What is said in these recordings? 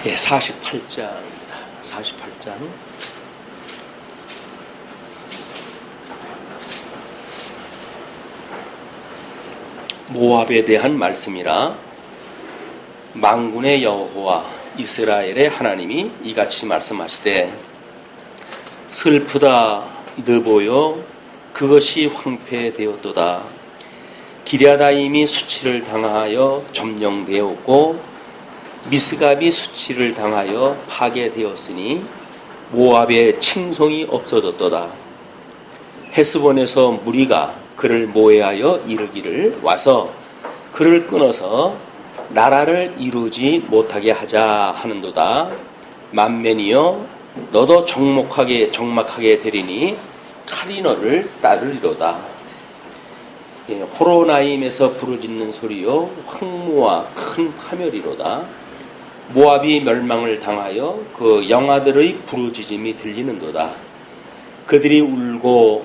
예, 48장입니다. 48장. 모압에 대한 말씀이라. 만군의 여호와 이스라엘의 하나님이 이같이 말씀하시되, 슬프다 느보여 그것이 황폐되었도다. 기랴다임이 수치를 당하여 점령되었고 미스갑이 수치를 당하여 파괴되었으니 모압의 칭송이 없어졌도다. 헤스본에서 무리가 그를 모해하여 이르기를 와서 그를 끊어서 나라를 이루지 못하게 하자 하는도다. 만면이여 너도 적막하게 되리니 칼이 너를 따르리로다. 호로나임에서 부르짖는 소리요 황무와 큰 파멸이로다. 모압이 멸망을 당하여 그 영아들의 부르짖음이 들리는도다. 그들이 울며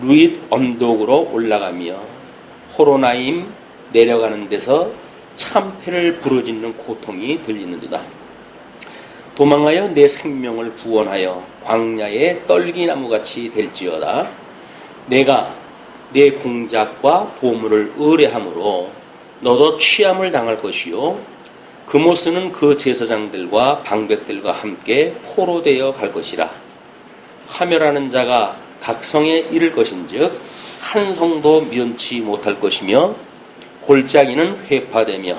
루잇 언덕으로 올라가며 호로나임 내려가는 데서 참패를 부르짖는 고통이 들리는도다. 도망하여 내 생명을 구원하여 광야의 떨기나무같이 될지어다. 내가 내 공작과 보물을 의뢰함으로 너도 취함을 당할 것이요 그모스는 그 제사장들과 방백들과 함께 포로되어 갈 것이라. 파멸하는 자가 각 성에 이를 것인즉 한 성도 면치 못할 것이며 골짜기는 회파되며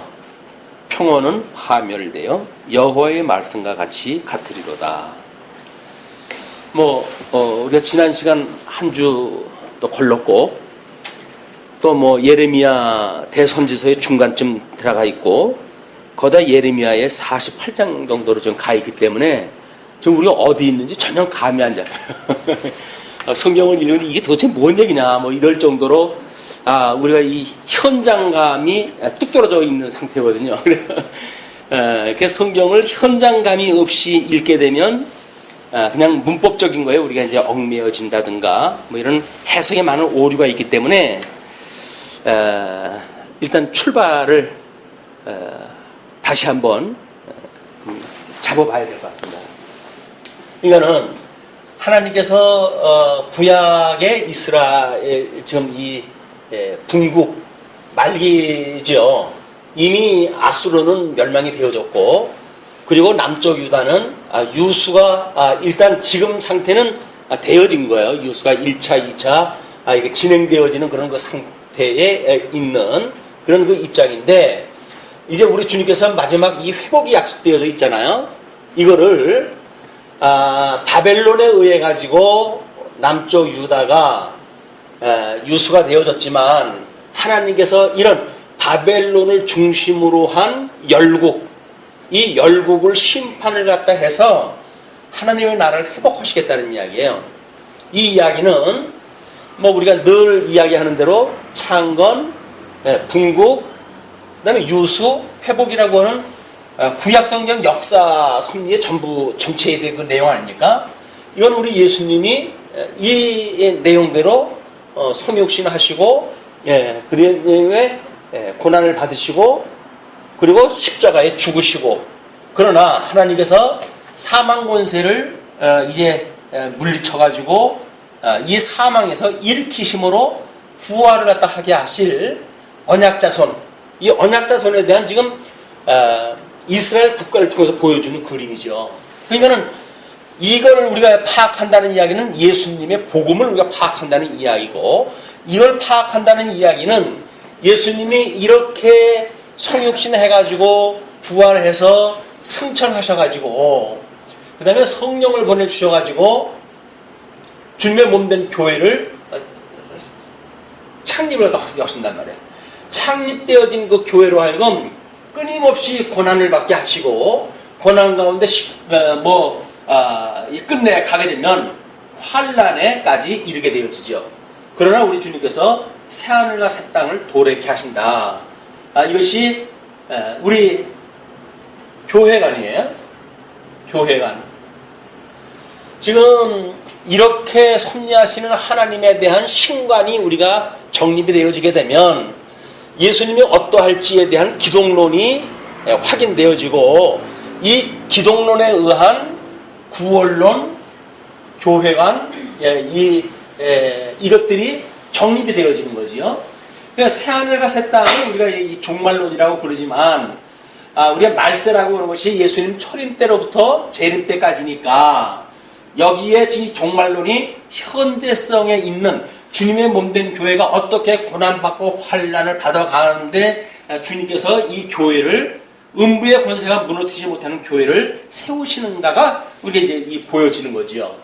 평원은 파멸되어 여호와의 말씀과 같이 같으리로다. 우리가 지난 시간 한 주 또 걸렀고 또 예레미야 대선지서의 중간쯤 들어가 있고 거기다 예레미야의 48장 정도로 좀 가 있기 때문에 지금 우리가 어디 있는지 전혀 감이 안 잡혀요. 성경을 읽는데 이게 도대체 뭔 얘기냐 이럴 정도로 우리가 이 현장감이 뚝 떨어져 있는 상태거든요. 그래서 성경을 현장감이 없이 읽게 되면 그냥 문법적인 거에 우리가 이제 얽매여진다든가 이런 해석에 많은 오류가 있기 때문에 일단 출발을 다시 한번 잡아봐야 될 것 같습니다. 그러니까는 하나님께서 구약의 이스라엘 지금 이 북국 말기죠. 이미 아수르는 멸망이 되어졌고 그리고 남쪽 유다는 유수가 일단 지금 상태는 되어진 거예요. 유수가 1차, 2차 이게 진행되어지는 그런 그 상태에 있는 그런 그 입장인데 이제 우리 주님께서 마지막 이 회복이 약속되어져 있잖아요. 이거를 바벨론에 의해 가지고 남쪽 유다가 유수가 되어졌지만 하나님께서 이런 바벨론을 중심으로 한 열국 이 열국을 심판을 갖다 해서 하나님의 나라를 회복하시겠다는 이야기예요. 이 이야기는 우리가 늘 이야기하는 대로 창건, 분국, 그다음에 유수, 회복이라고 하는 구약성경 역사 섭리의 전체에 대한 그 내용 아닙니까? 이건 우리 예수님이 이 내용대로 성육신 하시고 그 내용에 고난을 받으시고 그리고 십자가에 죽으시고 그러나 하나님께서 사망 권세를 이제 물리쳐가지고 이 사망에서 일으키심으로 부활을 갖다 하게 하실 언약자손 이 언약자손에 대한 지금 이스라엘 국가를 통해서 보여주는 그림이죠. 그러니까는 이걸 우리가 파악한다는 이야기는 예수님의 복음을 우리가 파악한다는 이야기고 이걸 파악한다는 이야기는 예수님이 이렇게 성육신 해가지고 부활해서 승천하셔가지고 그 다음에 성령을 보내주셔가지고 주님의 몸된 교회를 창립을 하신단 말이에요. 창립되어진 그 교회로 하여금 끊임없이 고난을 받게 하시고 고난 가운데 끝내 가게 되면 환란에까지 이르게 되어지죠. 그러나 우리 주님께서 새하늘과 새 땅을 도래케 하신다. 이것이 우리 교회관이에요. 교회관. 지금 이렇게 섭리하시는 하나님에 대한 신관이 우리가 정립이 되어지게 되면 예수님이 어떠할지에 대한 기독론이 확인되어지고 이 기독론에 의한 구원론, 교회관, 이것들이 정립이 되어지는 거지요. 그러니까 새하늘과 새 땅은 우리가 이 종말론이라고 그러지만 우리가 말세라고 하는 것이 예수님 초림 때로부터 재림 때까지니까 여기에 이 종말론이 현재성에 있는 주님의 몸된 교회가 어떻게 고난받고 환난을 받아가는데 주님께서 이 교회를 음부의 권세가 무너뜨리지 못하는 교회를 세우시는가가 우리가 이제 보여지는 거지요.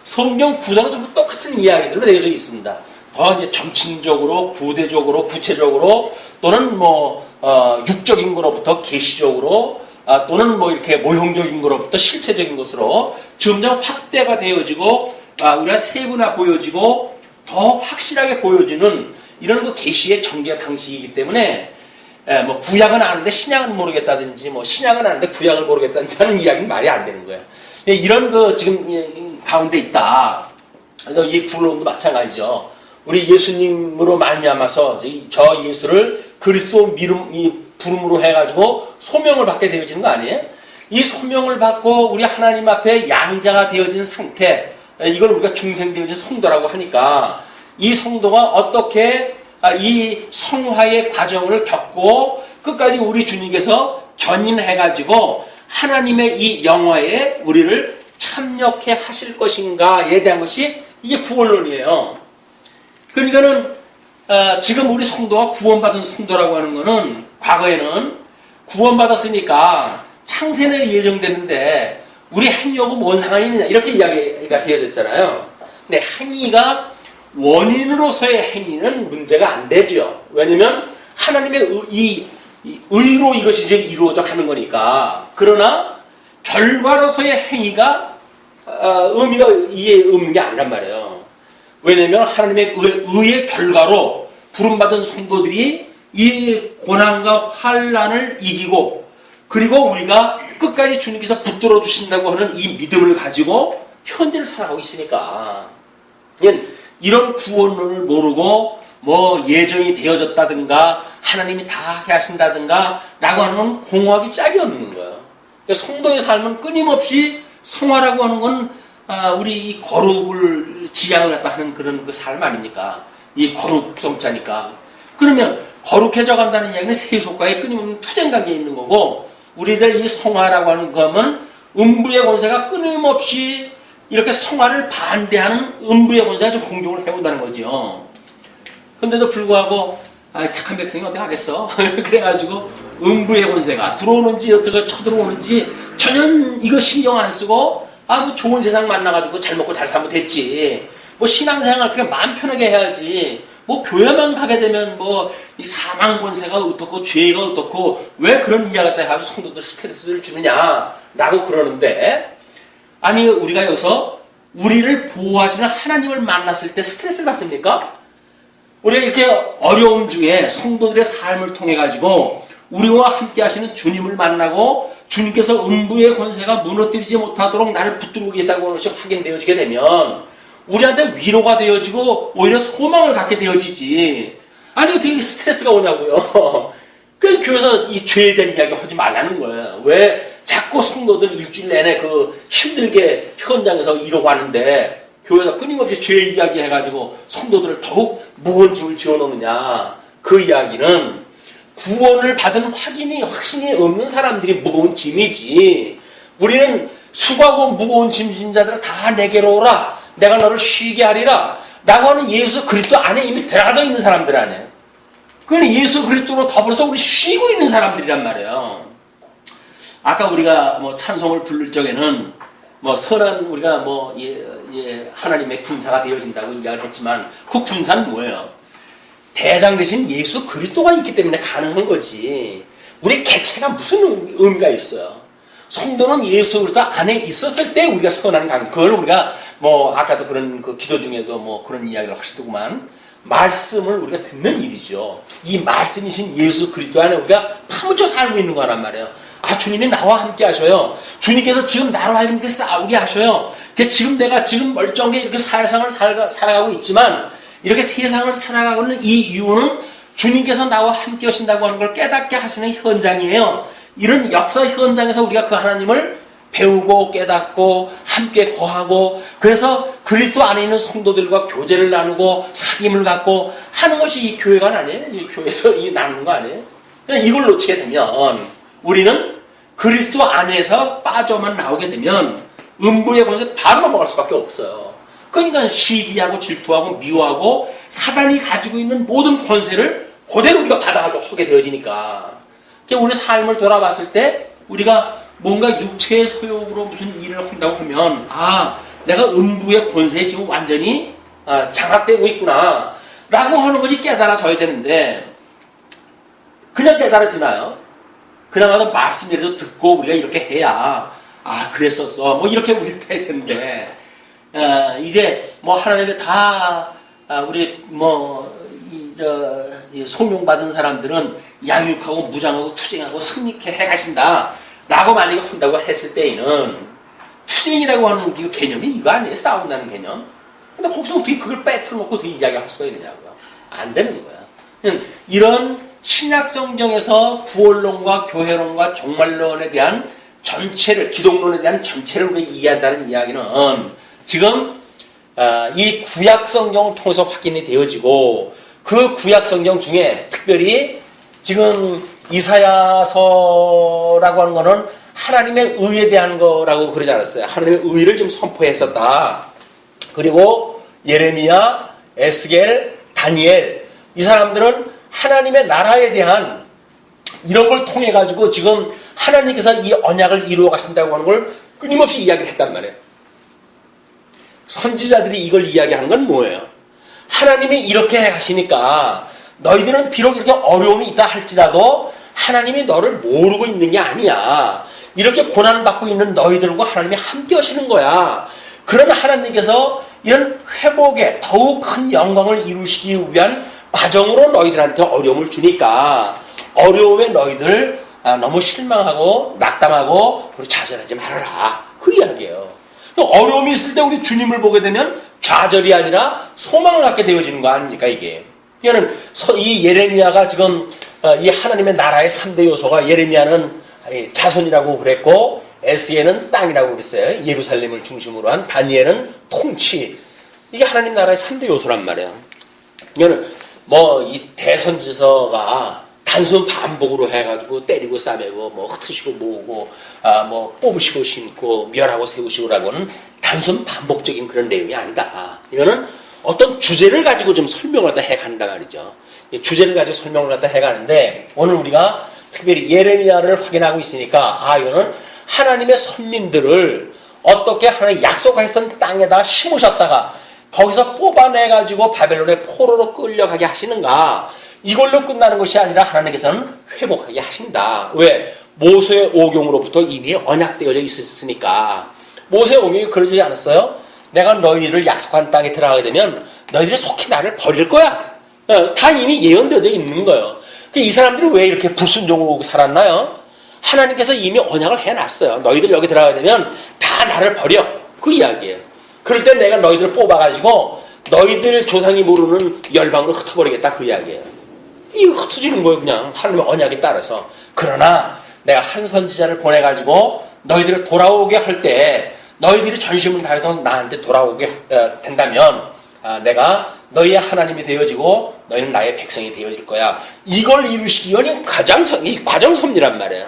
성경 구조는 전부 똑같은 이야기들로 되어져 있습니다. 더 이제 정치적으로, 구대적으로, 구체적으로 또는 육적인 거로부터 계시적으로 또는 이렇게 모형적인 거로부터 실체적인 것으로 점점 확대가 되어지고 우리가 세분화 보여지고 더 확실하게 보여지는 이런 그 계시의 전개 방식이기 때문에 구약은 아는데 신약은 모르겠다든지 신약은 아는데 구약을 모르겠다든지 하는 이야기는 말이 안 되는 거예요. 이런 그 지금 가운데 있다. 그래서 이 구론도 마찬가지죠. 우리 예수님으로 말미암아서 저 예수를 그리스도 부름으로 해가지고 소명을 받게 되어지는 거 아니에요? 이 소명을 받고 우리 하나님 앞에 양자가 되어진 상태, 이걸 우리가 중생되어진 성도라고 하니까 이 성도가 어떻게 이 성화의 과정을 겪고 끝까지 우리 주님께서 견인해가지고 하나님의 이 영화에 우리를 참여케 하실 것인가에 대한 것이 이게 구원론이에요. 그러니까는 지금 우리 성도가 구원받은 성도라고 하는 거는 과거에는 구원받았으니까 창세는 예정되는데 우리 행위하고 뭔 상관이 있느냐 이렇게 이야기가 되어졌잖아요. 근데 행위가 원인으로서의 행위는 문제가 안 되죠. 왜냐면 하나님의 의로 이것이 이제 이루어져 가는 거니까. 그러나 결과로서의 행위가 의미가 이해 없는 게 아니란 말이에요. 왜냐면 하나님의 의의 결과로 부름받은 성도들이 이 고난과 환난을 이기고 그리고 우리가 끝까지 주님께서 붙들어 주신다고 하는 이 믿음을 가지고 현재를 살아가고 있으니까 이런 구원론을 모르고 예정이 되어졌다든가 하나님이 다 하신다든가 라고 하는 공허하기 짝이 없는 거예요. 그러니까 성도의 삶은 끊임없이 성화라고 하는 건 우리 이 거룩을 지향을 갖다 하는 그런 그 삶 아닙니까? 이 거룩성자니까. 그러면 거룩해져 간다는 이야기는 세속과의 끊임없는 투쟁 관계에 있는 거고 우리들 이 성화라고 하는 거면 음부의 권세가 끊임없이 이렇게 성화를 반대하는 음부의 권세가 좀 공격을 해온다는 거죠. 근데도 불구하고 택한 백성이 어떻게 하겠어? 그래가지고 음부의 권세가 들어오는지 어떻게 쳐들어오는지 전혀 이거 신경 안 쓰고 좋은 세상 만나가지고 잘 먹고 잘 살면 됐지. 신앙생활 그냥 마음 편하게 해야지. 교회만 가게 되면 이 사망 권세가 어떻고 죄가 어떻고 왜 그런 이야기가 해가지고 성도들 스트레스를 주느냐라고 그러는데 아니 우리가 여기서 우리를 보호하시는 하나님을 만났을 때 스트레스를 받습니까? 우리가 이렇게 어려움 중에 성도들의 삶을 통해 가지고 우리와 함께 하시는 주님을 만나고 주님께서 음부의 권세가 무너뜨리지 못하도록 나를 붙들고 계시다고 하는 것이 확인되어지게 되면 우리한테 위로가 되어지고 오히려 소망을 갖게 되어지지. 아니 어떻게 스트레스가 오냐고요. 그 교회에서 이 죄에 대한 이야기 하지 말라는 거예요. 왜 자꾸 성도들 일주일 내내 힘들게 현장에서 이러고 하는데 교회에서 끊임없이 죄 이야기 해가지고 성도들을 더욱 무거운 짐을 지어놓느냐. 그 이야기는 구원을 받은 확신이 없는 사람들이 무거운 짐이지. 우리는 수고하고 무거운 짐진 자들아 다 내게로 오라. 내가 너를 쉬게 하리라. 라고 하는 예수 그리스도 안에 이미 들어가져 있는 사람들 안에. 그건 예수 그리스도로 더불어서 우리 쉬고 있는 사람들이란 말이에요. 아까 우리가 찬송을 부를 적에는 선한 우리가 하나님의 군사가 되어진다고 이야기를 했지만 그 군사는 뭐예요? 대장 대신 예수 그리스도가 있기 때문에 가능한 거지. 우리 개체가 무슨 의미가 있어요? 성도는 예수 그리스도 안에 있었을 때 우리가 선한 관계. 그걸 우리가 아까도 그런 그 기도 중에도 그런 이야기를 하시더구만. 말씀을 우리가 듣는 일이죠. 이 말씀이신 예수 그리스도 안에 우리가 파묻혀 살고 있는 거란 말이에요. 주님이 나와 함께 하셔요. 주님께서 지금 나로 하여금 이렇게 싸우게 하셔요. 지금 내가 지금 멀쩡하게 이렇게 세상을 살아가고 있지만 이렇게 세상을 살아가고 있는 이 이유는 주님께서 나와 함께 하신다고 하는 걸 깨닫게 하시는 현장이에요. 이런 역사 현장에서 우리가 그 하나님을 배우고 깨닫고 함께 거하고 그래서 그리스도 안에 있는 성도들과 교제를 나누고 사귐을 갖고 하는 것이 이 교회가 아니에요. 이 교회에서 이 나누는 거 아니에요. 이걸 놓치게 되면 우리는 그리스도 안에서 빠져만 나오게 되면 음부의 권세 바로 넘어갈 수밖에 없어요. 그러니까 시기하고 질투하고 미워하고 사단이 가지고 있는 모든 권세를 그대로 우리가 받아가지고 하게 되어지니까 우리 삶을 돌아봤을 때 우리가 뭔가 육체의 소욕으로 무슨 일을 한다고 하면 내가 음부의 권세에 지금 완전히 장악되고 있구나 라고 하는 것이 깨달아져야 되는데 그냥 깨달아지나요? 그나마도 말씀이라도 듣고 우리가 이렇게 해야 그랬었어 뭐 이렇게 우리 해야 되는데 이제 뭐 하나님이 다 우리 소명받은 사람들은 양육하고 무장하고 투쟁하고 승리케 해가신다 라고 만약에 한다고 했을 때에는 투쟁이라고 하는 그 개념이 이거 아니에요? 싸운다는 개념. 근데 거기서 어떻게 그걸 빼트려놓고 어떻게 이야기할 수가 있느냐고요. 안 되는 거야. 이런 신약 성경에서 구원론과 교회론과 종말론에 대한 전체를 기독론에 대한 전체를 우리가 이해한다는 이야기는 지금 이 구약 성경을 통해서 확인이 되어지고 그 구약 성경 중에 특별히 지금 이사야서라고 하는 거는 하나님의 의에 대한 거라고 그러지 않았어요. 하나님의 의를 좀 선포했었다. 그리고 예레미야, 에스겔, 다니엘 이 사람들은 하나님의 나라에 대한 이런 걸 통해 가지고 지금 하나님께서 이 언약을 이루어 가신다고 하는 걸 끊임없이 이야기를 했단 말이에요. 선지자들이 이걸 이야기하는 건 뭐예요? 하나님이 이렇게 해 가시니까 너희들은 비록 이렇게 어려움이 있다 할지라도 하나님이 너를 모르고 있는 게 아니야. 이렇게 고난받고 있는 너희들과 하나님이 함께 하시는 거야. 그러면 하나님께서 이런 회복에 더욱 큰 영광을 이루시기 위한 과정으로 너희들한테 어려움을 주니까 어려움에 너희들 너무 실망하고 낙담하고 그리고 좌절하지 말아라. 그 이야기예요. 어려움이 있을 때 우리 주님을 보게 되면 좌절이 아니라 소망을 갖게 되어지는 거 아닙니까 이게. 이거는 이 예레미야가 지금 이 하나님의 나라의 3대 요소가 예레미야는 자손이라고 그랬고 에스겔은 땅이라고 그랬어요. 예루살렘을 중심으로 한 다니엘은 통치. 이게 하나님 나라의 3대 요소란 말이에요. 이거는 이 대선지서가 단순 반복으로 해가지고 때리고 싸매고 흩으시고 모으고 뽑으시고 심고 멸하고 세우시고라고는 단순 반복적인 그런 내용이 아니다. 이거는 어떤 주제를 가지고 좀 설명을 갖다 해간다 말이죠. 주제를 가지고 설명을 갖다 해가는데 오늘 우리가 특별히 예레미야를 확인하고 있으니까 이거는 하나님의 선민들을 어떻게 하나님 약속하셨던 땅에다 심으셨다가 거기서 뽑아내가지고 바벨론의 포로로 끌려가게 하시는가. 이걸로 끝나는 것이 아니라 하나님께서는 회복하게 하신다. 왜? 모세의 오경으로부터 이미 언약되어져 있었으니까. 모세의 오경이 그러지 않았어요? 내가 너희를 약속한 땅에 들어가게 되면 너희들이 속히 나를 버릴 거야. 다 이미 예언되어져 있는 거예요. 이 사람들이 왜 이렇게 불순종으로 살았나요? 하나님께서 이미 언약을 해놨어요. 너희들 여기 들어가게 되면 다 나를 버려. 그 이야기예요. 그럴 때 내가 너희들을 뽑아가지고 너희들 조상이 모르는 열방으로 흩어버리겠다. 그 이야기예요. 이거 흩어지는 거예요. 그냥 하나님의 언약에 따라서. 그러나 내가 한 선지자를 보내가지고 너희들을 돌아오게 할 때 너희들이 전심을 다해서 나한테 돌아오게 된다면 내가 너희의 하나님이 되어지고 너희는 나의 백성이 되어질 거야. 이걸 이루시기 위한 과정섭리란 말이야.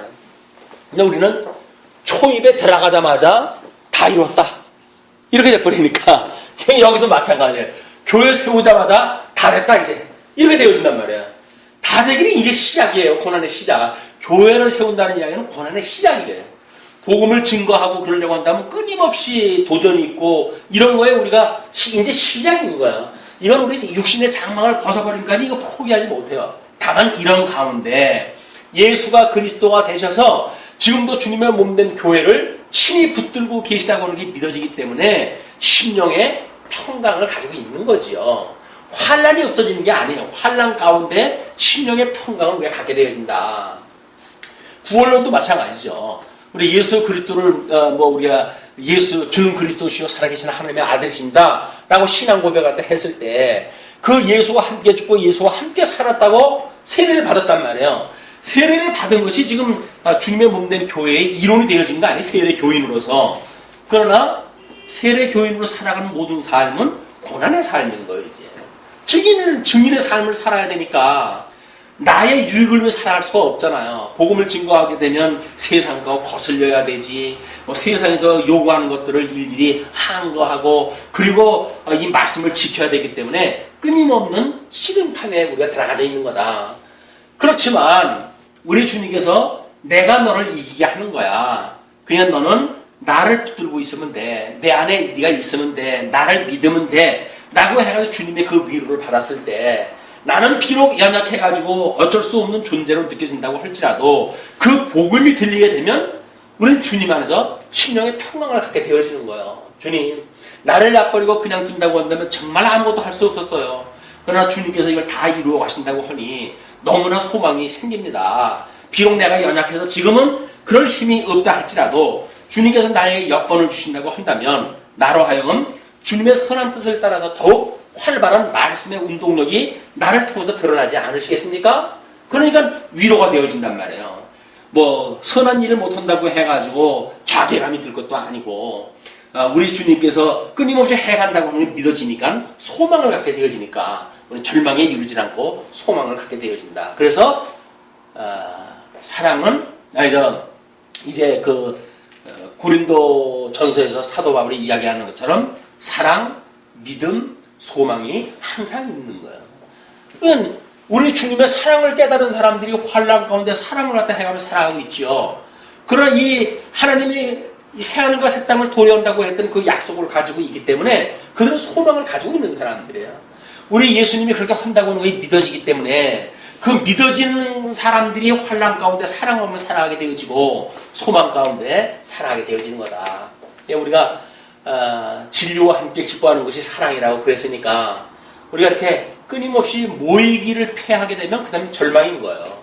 근데 우리는 초입에 들어가자마자 다 이뤘다. 이렇게 돼버리니까 여기서 마찬가지예요. 교회 세우자마자 다 됐다 이제. 이렇게 되어진단 말이야. 다 되기는 이제 시작이에요. 고난의 시작. 교회를 세운다는 이야기는 고난의 시작이에요. 복음을 증거하고 그러려고 한다면 끊임없이 도전이 있고 이런 거에 우리가 이제 시작인 거야. 이건 우리 육신의 장막을 벗어버리니까 이거 포기하지 못해요. 다만 이런 가운데 예수가 그리스도가 되셔서 지금도 주님의 몸된 교회를 친히 붙들고 계시다고 하는 게 믿어지기 때문에 심령의 평강을 가지고 있는 거지요. 환란이 없어지는 게 아니에요. 환란 가운데 심령의 평강을 우리가 갖게 되어진다. 구원론도 마찬가지죠. 우리 예수 그리스도를 우리가 예수 주는 그리스도시요 살아계신 하나님의 아들이신다라고 신앙 고백을 했을 때 그 예수와 함께 죽고 예수와 함께 살았다고 세례를 받았단 말이에요. 세례를 받은 것이 지금 주님의 몸된 교회의 이론이 되어진 거 아니에요. 세례 교인으로서. 그러나 세례 교인으로 살아가는 모든 삶은 고난의 삶인 거예요. 이제 증인의 삶을 살아야 되니까 나의 유익을 위해 살아갈 수가 없잖아요. 복음을 증거하게 되면 세상과 거슬려야 되지. 세상에서 요구하는 것들을 일일이 항거하고 그리고 이 말씀을 지켜야 되기 때문에 끊임없는 씨름판에 우리가 들어가져 있는 거다. 그렇지만 우리 주님께서 내가 너를 이기게 하는 거야. 그냥 너는 나를 붙들고 있으면 돼. 내 안에 네가 있으면 돼. 나를 믿으면 돼. 라고 해가지고 주님의 그 위로를 받았을 때 나는 비록 연약해가지고 어쩔 수 없는 존재로 느껴진다고 할지라도 그 복음이 들리게 되면 우리는 주님 안에서 심령의 평강을 갖게 되어지는 거예요. 주님, 나를 놔버리고 그냥 둔다고 한다면 정말 아무것도 할 수 없었어요. 그러나 주님께서 이걸 다 이루어 가신다고 하니 너무나 소망이 생깁니다. 비록 내가 연약해서 지금은 그럴 힘이 없다 할지라도 주님께서 나에게 여건을 주신다고 한다면 나로 하여금 주님의 선한 뜻을 따라서 더욱 활발한 말씀의 운동력이 나를 통해서 드러나지 않으시겠습니까? 그러니까 위로가 되어진단 말이에요. 선한 일을 못한다고 해가지고 자괴감이 들 것도 아니고 우리 주님께서 끊임없이 해간다고 하는 게 믿어지니까 소망을 갖게 되어지니까 우리 절망에 이르지 않고 소망을 갖게 되어진다. 그래서 사랑은 이제 고린도 전서에서 사도 바울이 이야기하는 것처럼 사랑, 믿음, 소망이 항상 있는 거예요. 그러니까 우리 주님의 사랑을 깨달은 사람들이 환난 가운데 사랑을 갖다 해가며 살아가고 있죠. 그러나 이 하나님이 이 새하늘과 새 땅을 도래한다고 했던 그 약속을 가지고 있기 때문에 그들은 소망을 가지고 있는 사람들이에요. 우리 예수님이 그렇게 한다고 하는 것이 믿어지기 때문에 그 믿어지는 사람들이 환난 가운데 사랑하며 살아가게 되어지고 소망 가운데 살아가게 되어지는 거다. 우리가 진리와 함께 기뻐하는 것이 사랑이라고 그랬으니까 우리가 이렇게 끊임없이 모이기를 패하게 되면 그 다음에 절망인 거예요.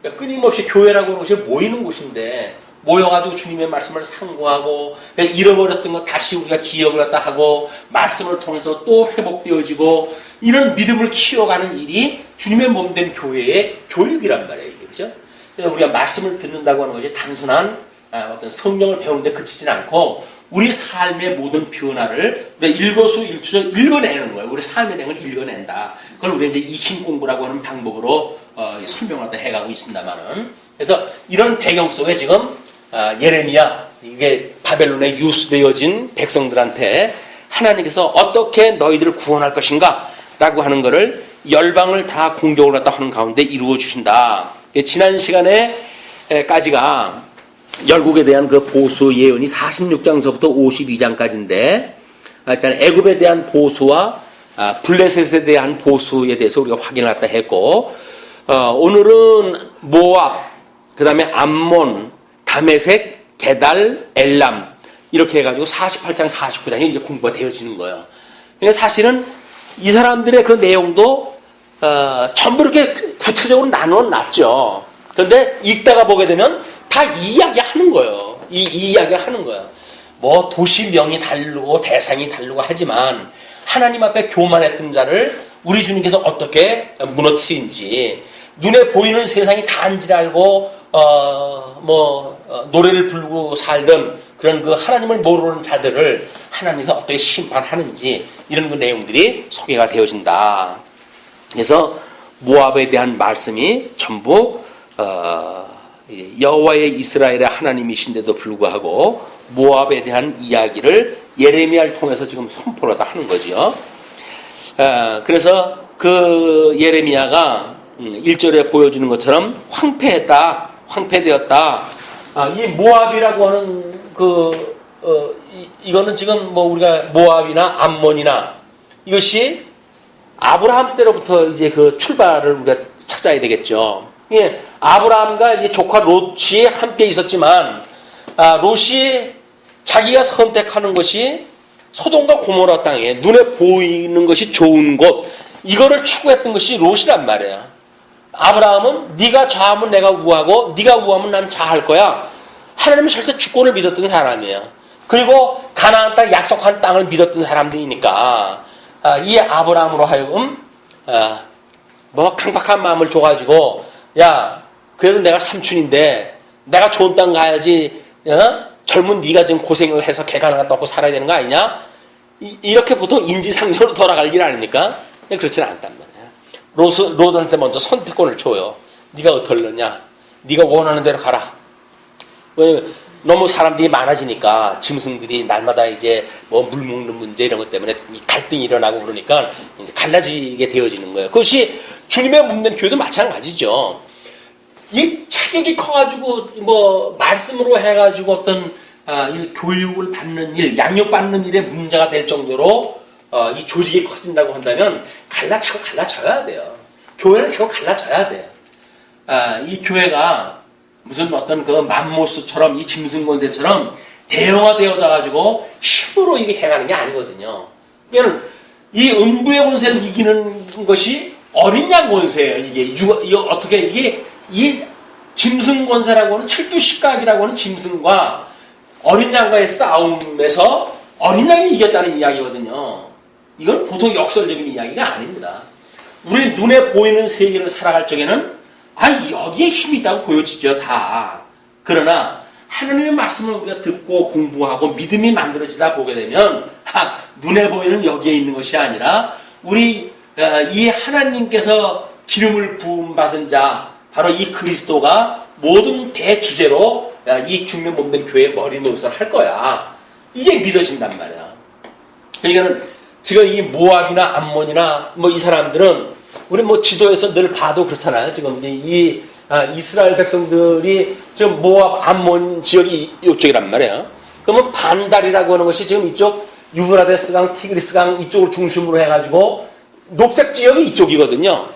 그러니까 끊임없이 교회라고 하는 것이 모이는 곳인데 모여가지고 주님의 말씀을 상고하고 잃어버렸던 것 다시 우리가 기억을 갖다 하고 말씀을 통해서 또 회복되어지고 이런 믿음을 키워가는 일이 주님의 몸된 교회의 교육이란 말이에요. 이게, 그죠? 그래서 우리가 말씀을 듣는다고 하는 것이 단순한 어떤 성경을 배우는데 그치진 않고 우리 삶의 모든 변화를 일거수일투족 읽어내는 거예요. 우리 삶에 대한 걸 읽어낸다. 그걸 우리가 이제 익힘 공부라고 하는 방법으로 설명을 해가고 있습니다만은. 그래서 이런 배경 속에 지금 예레미야, 이게 바벨론에 유수되어진 백성들한테 하나님께서 어떻게 너희들을 구원할 것인가 라고 하는 것을 열방을 다 공격을 갖다 하는 가운데 이루어 주신다. 지난 시간에까지가 열국에 대한 그 보수 예언이 46장서부터 52장까지인데 일단 애굽에 대한 보수와 블레셋에 대한 보수에 대해서 우리가 확인을 갖다 했고 오늘은 모압, 그 다음에 암몬, 다메섹, 게달, 엘람 이렇게 해가지고 48장, 49장이 이제 공부가 되어지는 거예요. 그러니까 사실은 이 사람들의 그 내용도 전부 이렇게 구체적으로 나누어 놨죠. 그런데 읽다가 보게 되면 다 이야기하는 거예요. 이 이야기를 하는 거예요. 도시명이 다르고 대상이 다르고 하지만 하나님 앞에 교만했던 자를 우리 주님께서 어떻게 무너뜨린지 눈에 보이는 세상이 다인 줄 알고 노래를 부르고 살던 그런 그 하나님을 모르는 자들을 하나님께서 어떻게 심판하는지 이런 그 내용들이 소개가 되어진다. 그래서 모압에 대한 말씀이 전부 여호와의 이스라엘의 하나님이신데도 불구하고 모압에 대한 이야기를 예레미야를 통해서 지금 선포를 다 하는 거죠. 그래서 그 예레미야가 1절에 보여주는 것처럼 황폐되었다. 이 모압이라고 하는 이거는 지금 우리가 모압이나 암몬이나 이것이 아브라함 때로부터 이제 그 출발을 우리가 찾아야 되겠죠. 예, 아브라함과 이제 조카 롯이 함께 있었지만 롯이 자기가 선택하는 것이 소돔과 고모라 땅에 눈에 보이는 것이 좋은 곳 이거를 추구했던 것이 롯이란 말이에요. 아브라함은 네가 좌하면 내가 우하고 네가 우하면 난 좌할 거야. 하나님은 절대 주권을 믿었던 사람이에요. 그리고 가나안 땅 약속한 땅을 믿었던 사람들이니까 이 아브라함으로 하여금 뭐 강박한 마음을 줘가지고 야 그래도 내가 삼촌인데 내가 좋은 땅 가야지 젊은 네가 지금 고생을 해서 개가 떴고 살아야 되는 거 아니냐? 이렇게 보통 인지상정으로 돌아갈 일 아닙니까? 그렇지는 않단 말이야. 롯한테 먼저 선택권을 줘요. 네가 어떨려냐? 네가 원하는 대로 가라. 왜냐면 너무 사람들이 많아지니까 짐승들이 날마다 이제 뭐 물 먹는 문제 이런 것 때문에 갈등이 일어나고 그러니까 이제 갈라지게 되어지는 거예요. 그것이 주님의 몸된 교회도 마찬가지죠. 이 체격이 커가지고 뭐 말씀으로 해가지고 어떤 이 교육을 받는 일, 양육받는 일에 문제가 될 정도로 이 조직이 커진다고 한다면 자꾸 갈라져야 돼요. 교회는 자꾸 갈라져야 돼요. 이 교회가 무슨 어떤 그 맘모스처럼 이 짐승 권세처럼 대형화되어져 가지고 힘으로 이게 해가는 게 아니거든요. 이게는 이 음부의 권세를 이기는 것이 어린 양 권세예요. 이게 어떻게 이게 이 짐승 권세라고 하는 칠두식각이라고 하는 짐승과 어린 양과의 싸움에서 어린 양이 이겼다는 이야기거든요. 이건 보통 역설적인 이야기가 아닙니다. 우리 눈에 보이는 세계를 살아갈 적에는 여기에 힘이 있다고 보여지죠, 다. 그러나 하나님의 말씀을 우리가 듣고 공부하고 믿음이 만들어지다 보게 되면 눈에 보이는 여기에 있는 것이 아니라 우리 이 하나님께서 기름을 부음받은 자 바로 이 그리스도가 모든 대주제로 이 중면 몸된 교회의 머리 노릇을 할 거야. 이게 믿어진단 말이야. 그러니까는 지금 이 모압이나 암몬이나 뭐 이 사람들은 우리 뭐 지도에서 늘 봐도 그렇잖아요. 지금 이 이스라엘 백성들이 지금 모압, 암몬 지역이 이쪽이란 말이에요. 그러면 반달이라고 하는 것이 지금 이쪽 유브라데스강, 티그리스강 이쪽을 중심으로 해가지고 녹색 지역이 이쪽이거든요.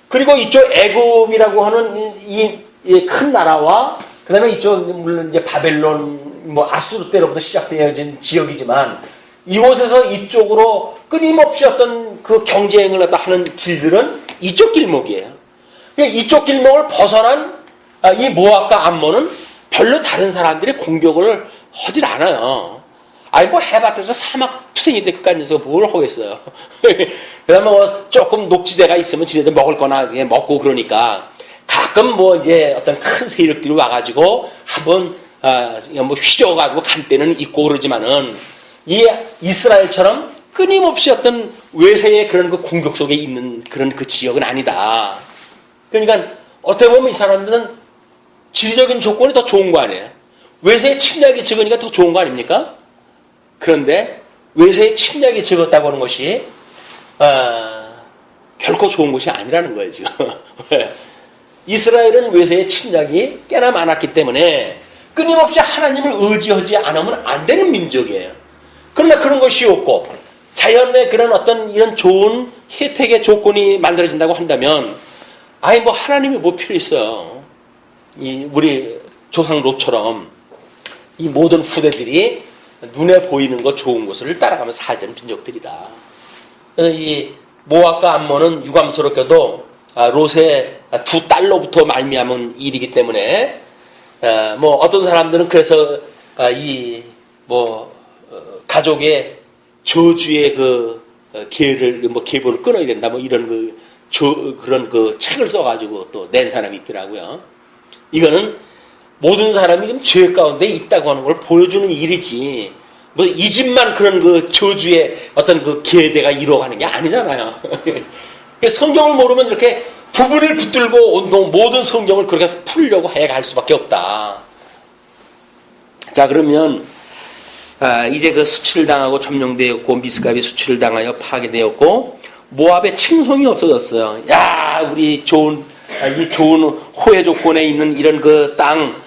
그리고 이쪽 애굽이라고 하는 이 큰 나라와 그다음에 이쪽 물론 이제 바벨론, 뭐 아수르 때로부터 시작되어진 지역이지만 이곳에서 이쪽으로 끊임없이 어떤 그 경쟁을 갖다 하는 길들은 이쪽 길목이에요. 이쪽 길목을 벗어난 이 모압과 암몬은 별로 다른 사람들이 공격을 하질 않아요. 뭐 해밭에서 사막 투생인데 그깟 녀석 뭘 하겠어요. 그다음에 뭐 조금 녹지대가 있으면 지네들 먹을 거나 먹고 그러니까 가끔 뭐 이제 어떤 큰 세력들이 와가지고 한번 뭐 휘저어가지고 간 때는 있고 그러지만은 이 이스라엘처럼 끊임없이 어떤 외세의 그런 그 공격 속에 있는 그런 그 지역은 아니다. 그러니까 어떻게 보면 이 사람들은 지리적인 조건이 더 좋은 거 아니에요. 외세의 침략이 적으니까 더 좋은 거 아닙니까? 그런데 외세의 침략이 적었다고 하는 것이 결코 좋은 것이 아니라는 거예요, 지금. 이스라엘은 외세의 침략이 꽤나 많았기 때문에 끊임없이 하나님을 의지하지 않으면 안 되는 민족이에요. 그러나 그런 것이 없고 자연의 그런 어떤 이런 좋은 혜택의 조건이 만들어진다고 한다면 뭐 하나님이 뭐 필요 있어요. 우리 조상 롯처럼 이 모든 후대들이 눈에 보이는 것 좋은 것을 따라가면서 살던 민족들이다. 그래서 이 모압과 암몬은 유감스럽게도 롯의 두 딸로부터 말미암은 일이기 때문에 뭐 어떤 사람들은 그래서 이 뭐 가족의 저주의 그 계보를 끊어야 된다 뭐 이런 그런 그 책을 써가지고 또 낸 사람이 있더라고요. 이거는 모든 사람이 좀 죄 가운데 있다고 하는 걸 보여주는 일이지 뭐 이 집만 그런 그 저주의 어떤 그 계대가 이루어가는 게 아니잖아요. 성경을 모르면 이렇게 부분을 붙들고 온통 모든 성경을 그렇게 풀려고 해갈 수밖에 없다. 자, 그러면 이제 그 수치를 당하고 점령되었고 미스갑이 수치를 당하여 파괴되었고 모압의 칭송이 없어졌어요. 야, 우리 이 좋은 호혜 조건에 있는 이런 그 땅,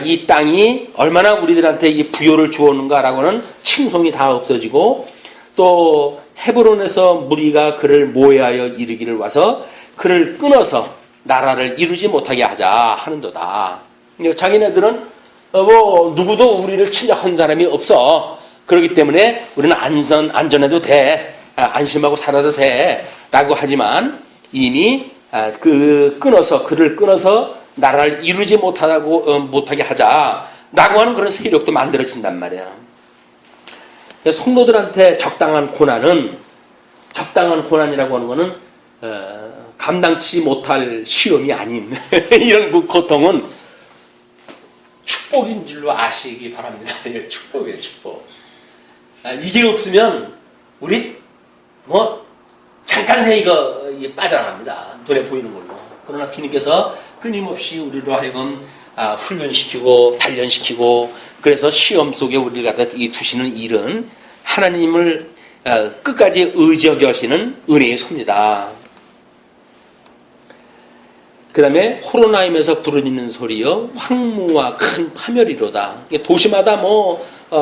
이 땅이 얼마나 우리들한테 이 부요를 주었는가라고는 칭송이 다 없어지고 또 헤브론에서 무리가 그를 모해하여 이르기를 와서 그를 끊어서 나라를 이루지 못하게 하자 하는도다. 자기네들은 뭐 누구도 우리를 침략한 사람이 없어. 그렇기 때문에 우리는 안전해도 돼. 안심하고 살아도 돼. 라고 하지만 이미 그를 끊어서 나라를 이루지 못하게 하자. 라고 하는 그런 세력도 만들어진단 말이야. 성도들한테 적당한 고난은 적당한 고난이라고 하는 거는 감당치 못할 시험이 아닌 이런 그 고통은 축복인 줄로 아시기 바랍니다. 축복이에요, 축복. 이게 없으면 우리 뭐 잠깐 새이가 빠져나갑니다. 눈에 보이는 걸로. 그러나 주님께서 끊임없이 우리로 하여금 훈련시키고 단련시키고 그래서 시험 속에 우리를 갖다 두시는 일은 하나님을 끝까지 의지하게 하시는 은혜의 섭니다. 그 다음에 호로나임에서 부르짖는 소리여 황무와 큰 파멸이로다. 도시마다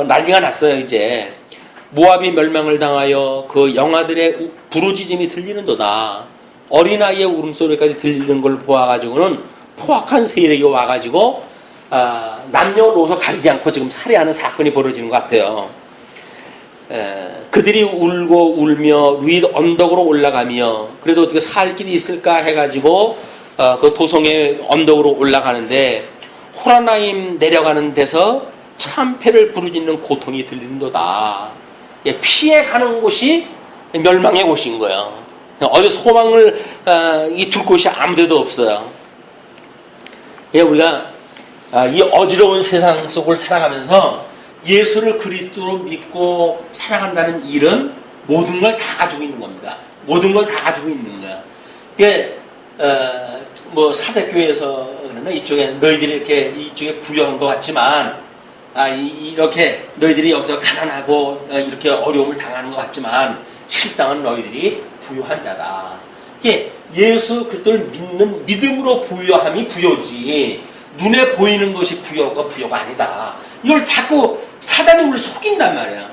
난리가 났어요. 이제 모압이 멸망을 당하여 그 영아들의 부르짖음이 들리는도다. 어린아이의 울음소리까지 들리는 걸 보아가지고는 포악한 세력이 와가지고 남녀노소 가리지 않고 지금 살해하는 사건이 벌어지는 것 같아요. 그들이 울고 울며 윗 언덕으로 올라가며 그래도 어떻게 살 길이 있을까 해가지고 그 도성의 언덕으로 올라가는데 호라나임 내려가는 데서 참패를 부르짖는 고통이 들리는도다. 피해가는 곳이 멸망의 곳인 거예요. 어디 소망을 둘 곳이 아무데도 없어요. 우리가 이 어지러운 세상 속을 살아가면서 예수를 그리스도로 믿고 살아간다는 일은 모든 걸 다 가지고 있는 겁니다. 모든 걸 다 가지고 있는 거야. 이게 사대교회에서 그러나 이쪽에 너희들이 이렇게 이쪽에 부유한 것 같지만 이렇게 너희들이 여기서 가난하고 이렇게 어려움을 당하는 것 같지만 실상은 너희들이 부유한 자다. 이게 예수 그리스도를 믿는 믿음으로 부유함이 부여지 눈에 보이는 것이 부여가 아니다. 이걸 자꾸 사단이 우리를 속인단 말이야.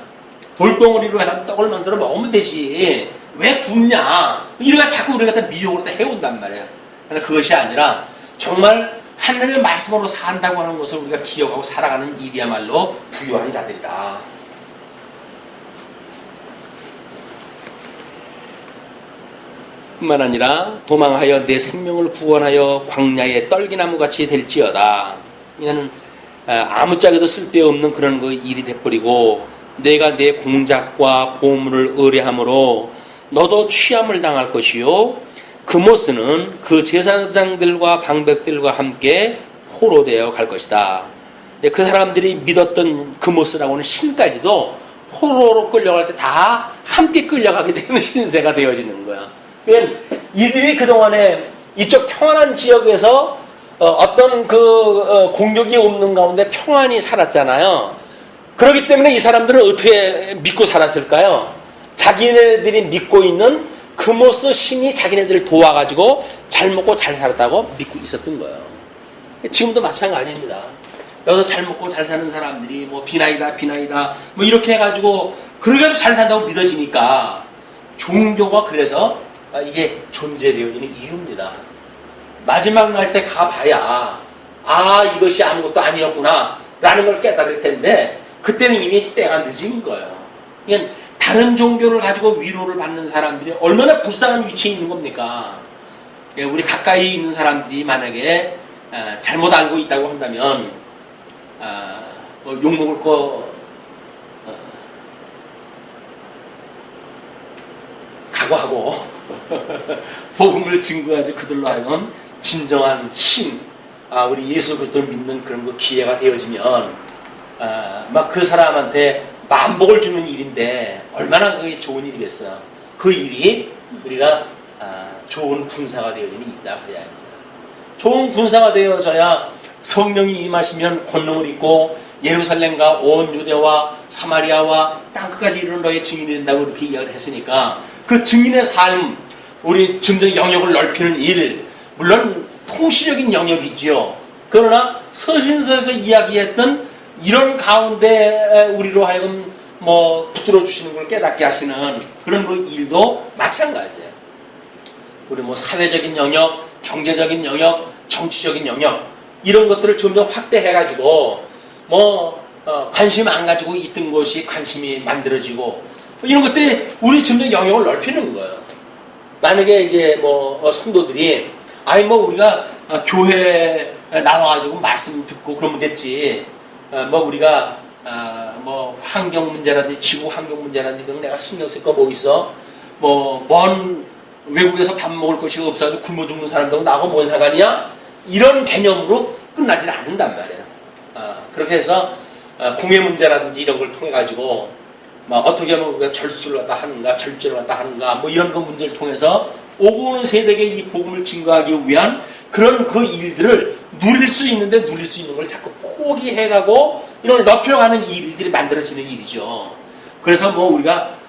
돌덩어리로 떡을 만들어 먹으면 되지. 왜 굶냐? 이래가 자꾸 우리가 다 미혹을 다 해온단 말이야. 그러나 그것이 아니라 정말 하나님의 말씀으로 산다고 하는 것을 우리가 기억하고 살아가는 일이야말로 부유한 자들이다. 뿐만 아니라 도망하여 내 생명을 구원하여 광야의 떨기나무같이 될지어다. 이거는 아무짝에도 쓸데없는 그런 그 일이 돼버리고 내가 내 공작과 보물을 의뢰함으로 너도 취함을 당할 것이요 그모스는 그 제사장들과 방백들과 함께 포로되어 갈 것이다. 그 사람들이 믿었던 그모스라고 하는 신까지도 포로로 끌려갈 때 다 함께 끌려가게 되는 신세가 되어지는 거야. 그러니까 이들이 그동안에 이쪽 평안한 지역에서 어떤 공격이 없는 가운데 평안히 살았잖아요. 그렇기 때문에 이 사람들은 어떻게 믿고 살았을까요? 자기네들이 믿고 있는 그모스 신이 자기네들을 도와가지고 잘 먹고 잘 살았다고 믿고 있었던 거예요. 지금도 마찬가지입니다. 여기서 잘 먹고 잘 사는 사람들이 비나이다 이렇게 해가지고 그러게도 잘 산다고 믿어지니까 종교가 그래서 이게 존재되어지는 이유입니다. 마지막 날 때 가봐야 이것이 아무것도 아니었구나 라는 걸 깨달을 텐데 그때는 이미 때가 늦은 거예요. 그러니까 다른 종교를 가지고 위로를 받는 사람들이 얼마나 불쌍한 위치에 있는 겁니까? 우리 가까이 있는 사람들이 만약에 잘못 알고 있다고 한다면 욕먹을 거 각오하고 복음을 증거하지 그들로 하여금 진정한 신, 우리 예수 그리스도를 믿는 그런 거 기회가 되어지면 막 그 사람한테 만복을 주는 일인데 얼마나 그게 좋은 일이겠어요. 그 일이 우리가 좋은 군사가 되어지는 일이다 그래야 합니다. 좋은 군사가 되어져야 성령이 임하시면 권능을 입고 예루살렘과 온 유대와 사마리아와 땅끝까지 이르는 너의 증인이 된다고 이렇게 이야기를 했으니까 그 증인의 삶, 우리 점점 영역을 넓히는 일, 물론 통시적인 영역이지요. 그러나 서신서에서 이야기했던 이런 가운데 우리로 하여금 붙들어 주시는 걸 깨닫게 하시는 그런 그 일도 마찬가지예요. 우리 사회적인 영역, 경제적인 영역, 정치적인 영역 이런 것들을 점점 확대해가지고 관심 안 가지고 있던 것이 관심이 만들어지고 이런 것들이 우리 점점 영역을 넓히는 거예요. 만약에 이제 성도들이 우리가 교회 나와가지고 말씀 듣고 그러면 됐지. 우리가 환경 문제라든지 지구 환경 문제라든지 그런 내가 신경 쓸 거 뭐 있어? 뭐 먼 외국에서 밥 먹을 것이 없어서 굶어 죽는 사람도 나하고 뭔 상관이야? 이런 개념으로 끝나질 않는단 말이에요. 그렇게 해서 공해 문제라든지 이런 걸 통해 가지고 어떻게 하면 우리가 절수를 갖다 하는가, 절제를 갖다 하는가, 뭐 이런 그 문제를 통해서 오고 오는 세대에게 이 복음을 증거하기 위한 그런 그 일들을 누릴 수 있는데 누릴 수 있는 걸 자꾸 포기해가고 이런 넓혀가는 일들이 만들어지는 일이죠. 그래서 뭐 우리가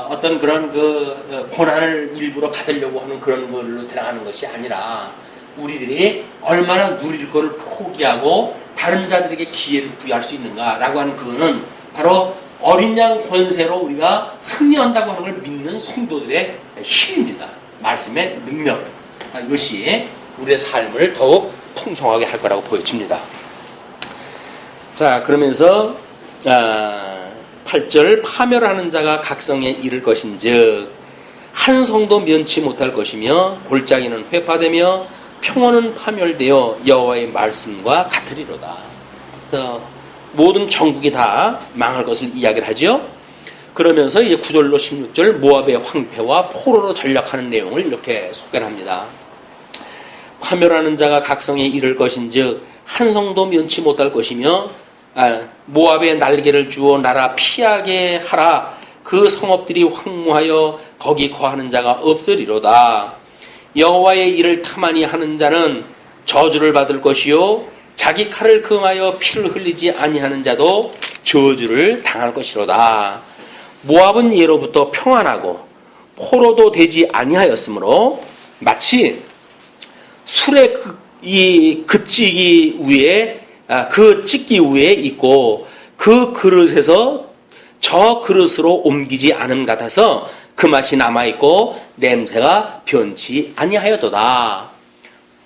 어떤 그런 그 고난을 일부러 받으려고 하는 그런 걸로 들어가는 것이 아니라 우리들이 얼마나 누릴 것을 포기하고 다른 자들에게 기회를 부여할 수 있는가라고 하는 그거는 바로 어린 양 권세로 우리가 승리한다고 하는 걸 믿는 성도들의 힘입니다. 말씀의 능력. 이것이 우리의 삶을 더욱 풍성하게 할 거라고 보여집니다. 자, 그러면서 8절 파멸하는 자가 각성에 이를 것인즉 한 성도 면치 못할 것이며 골짜기는 회파되며 평원은 파멸되어 여호와의 말씀과 같으리로다. 모든 전국이 다 망할 것을 이야기를 하죠. 그러면서 이제 9절로 16절 모압의 황폐와 포로로 전락하는 내용을 이렇게 소개를 합니다. 파멸하는 자가 각성에 이를 것인즉 한 성도 면치 못할 것이며 모압의 날개를 주어 나라 피하게 하라. 그 성읍들이 황무하여 거기 거하는 자가 없으리로다. 여호와의 일을 타만히 하는 자는 저주를 받을 것이요 자기 칼을 금하여 피를 흘리지 아니하는 자도 저주를 당할 것이로다. 모압은 예로부터 평안하고 포로도 되지 아니하였으므로 마치 술의 그 찌기 위에 그 찢기 위에 있고 그 그릇에서 저 그릇으로 옮기지 않음 같아서 그 맛이 남아있고 냄새가 변치 아니하여도다.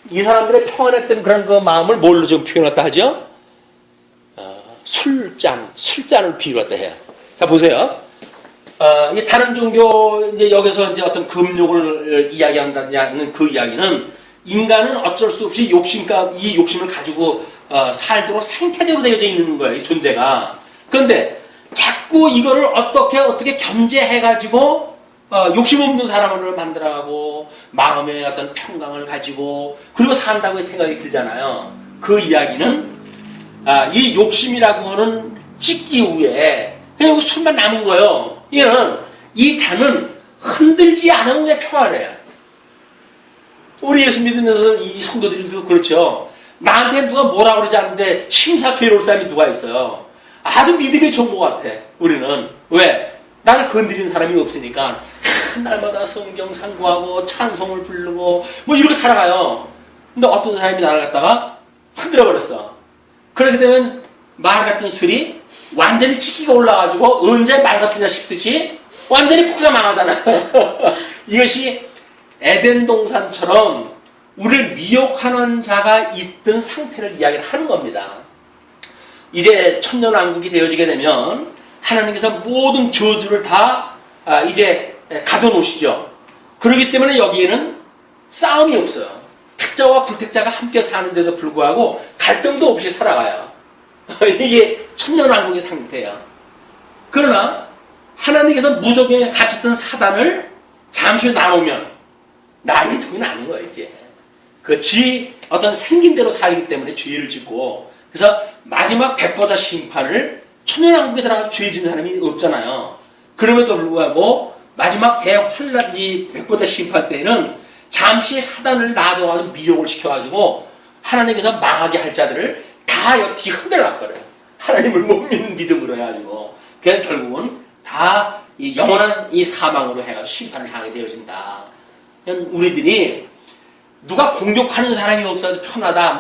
이 사람들의 평안했던 그런 그 마음을 뭘로 좀 표현했다 하죠? 술잔을 비유했다 해요. 자, 보세요. 이 다른 종교, 이제 여기서 이제 어떤 금욕을 이야기한다는 그 이야기는 인간은 어쩔 수 없이 이 욕심을 가지고 살도록 생태적으로 되어져 있는 거예요, 이 존재가. 그런데 자꾸 이거를 어떻게 견제해가지고 욕심 없는 사람을 만들어가고 마음의 어떤 평강을 가지고 그리고 산다고 생각이 들잖아요. 그 이야기는 이 욕심이라고 하는 찢기 위에 그냥 술만 남은 거예요. 이는 이 잔은 흔들지 않으면 그냥 평안해요. 우리 예수 믿으면서 이 성도들도 그렇죠. 나한테 누가 뭐라 그러지 않는데 심사평이 올 사람이 누가 있어요. 아주 믿음이 좋은 것 같아. 우리는. 왜? 나를 건드리는 사람이 없으니까 날마다 성경 상고하고 찬송을 부르고 뭐 이렇게 살아가요. 근데 어떤 사람이 나를 갖다가 흔들어 버렸어. 그렇게 되면 말 같은 술이 완전히 치기가 올라가지고 언제 말 같으냐 싶듯이 완전히 폭사 망하잖아. 이것이 에덴 동산처럼 우리를 미혹하는 자가 있던 상태를 이야기를 하는 겁니다. 이제 천년왕국이 되어지게 되면 하나님께서 모든 저주를 다 이제 가둬놓으시죠. 그렇기 때문에 여기에는 싸움이 없어요. 택자와 불택자가 함께 사는데도 불구하고 갈등도 없이 살아가요. 이게 천년왕국의 상태예요. 그러나 하나님께서 무적에 갇혔던 사단을 잠시 나누면 나이 돈이 나는 거예요. 이제 어떤 생긴 대로 살기 때문에 죄를 짓고 그래서 마지막 백보자 심판을 천년왕국에 들어가서 죄 짓는 사람이 없잖아요. 그럼에도 불구하고 마지막 대환란 이 백보자 심판 때에는 잠시 사단을 놔둬가지고 미혹을 시켜가지고 하나님께서 망하게 할 자들을 다 뒤흔들어놨거든요. 하나님을 못 믿는 믿음으로 해가지고 그냥 결국은 다 이 영원한 이 사망으로 해가지고 심판을 당하게 되어진다. 우리들이 누가 공격하는 사람이 없어서 편하다.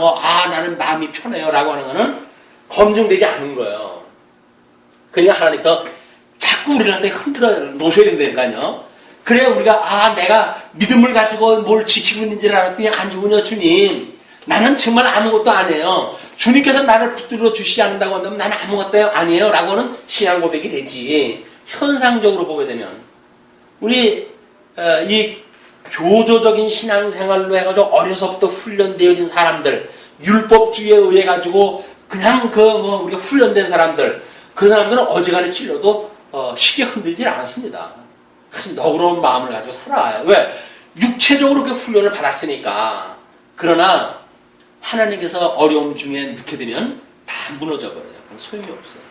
나는 마음이 편해요. 라고 하는 거는 검증되지 않은 거예요. 그러니까 하나님께서 자꾸 우리한테 흔들어 놓으셔야 된다니까요. 그래야 우리가 내가 믿음을 가지고 뭘 지키고 있는지를 알았더니 아니군요, 주님. 나는 정말 아무것도 아니에요. 주님께서 나를 붙들어 주시지 않는다고 한다면 나는 아무것도 아니에요. 라고는 신앙 고백이 되지. 현상적으로 보게 되면 우리 이 교조적인 신앙생활로 해가지고 어려서부터 훈련되어진 사람들, 율법주의에 의해 가지고 그냥 우리가 훈련된 사람들, 그 사람들은 어지간히 찔러도 쉽게 흔들질 않습니다. 너그러운 마음을 가지고 살아요. 왜? 육체적으로 그 훈련을 받았으니까. 그러나 하나님께서 어려움 중에 넣게 되면 다 무너져 버려요. 그럼 소용이 없어요.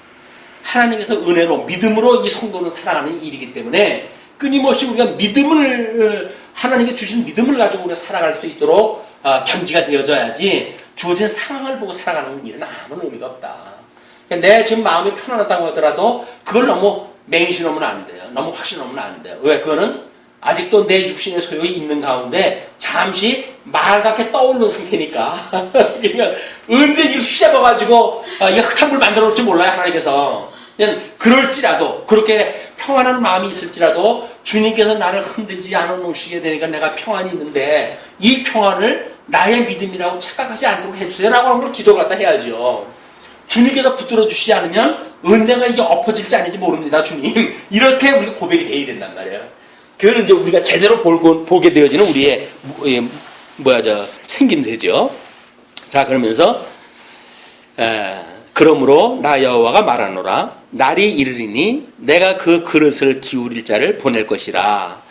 하나님께서 은혜로 믿음으로 이 성도는 살아가는 일이기 때문에 끊임없이 우리가 믿음을 하나님께 주신 믿음을 가지고 우리가 살아갈 수 있도록 견지가 되어져야지 주어진 상황을 보고 살아가는 일은 아무런 의미가 없다. 내 지금 마음이 편안하다고 하더라도 그걸 너무 맹신하면 안 돼요. 너무 확신하면 안 돼요. 왜? 그거는 아직도 내 육신의 소욕이 있는 가운데 잠시 말 같게 떠오르는 상태니까. 그러니까 언제 이걸 휘잡아가지고 이 흙탕물 만들어 놓을지 몰라요, 하나님께서. 그냥 그럴지라도, 그렇게 평안한 마음이 있을지라도 주님께서 나를 흔들지 않아 놓으시게 되니까 내가 평안이 있는데 이 평안을 나의 믿음이라고 착각하지 않도록 해주세요 라고 하는 걸 기도를 갖다 해야죠. 주님께서 붙들어 주시지 않으면 언젠가 이게 엎어질지 아닌지 모릅니다, 주님. 이렇게 우리가 고백이 돼야 된단 말이에요. 그거는 이제 우리가 제대로 보게 되어지는 우리의 생김새죠. 자, 그러면서 그러므로 나 여호와가 말하노라. 날이 이르리니 내가 그 그릇을 기울일 자를 보낼 것이라.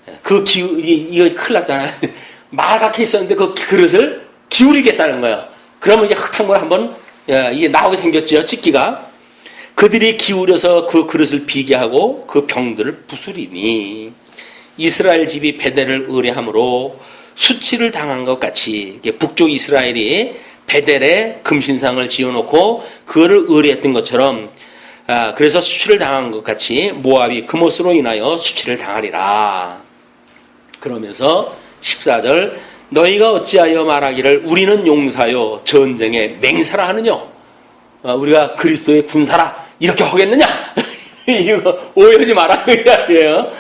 이거 큰일 났잖아요. 말갛게 있었는데 그 그릇을 기울이겠다는 거예요. 그러면 이제 흙탕물 한번 이게 나오게 생겼죠, 찍기가. 그들이 기울여서 그 그릇을 비게 하고 그 병들을 부수리니 이스라엘 집이 베델을 의뢰함으로 수치를 당한 것 같이 북쪽 이스라엘이 베델에 금신상을 지어놓고 그거를 의뢰했던 것처럼 그래서 수치를 당한 것 같이 모압이 그것으로 인하여 수치를 당하리라. 그러면서 14절 너희가 어찌하여 말하기를 우리는 용사요 전쟁에 맹사라 하느냐 우리가 그리스도의 군사라 이렇게 하겠느냐 이거 오해하지 마라 이거예요.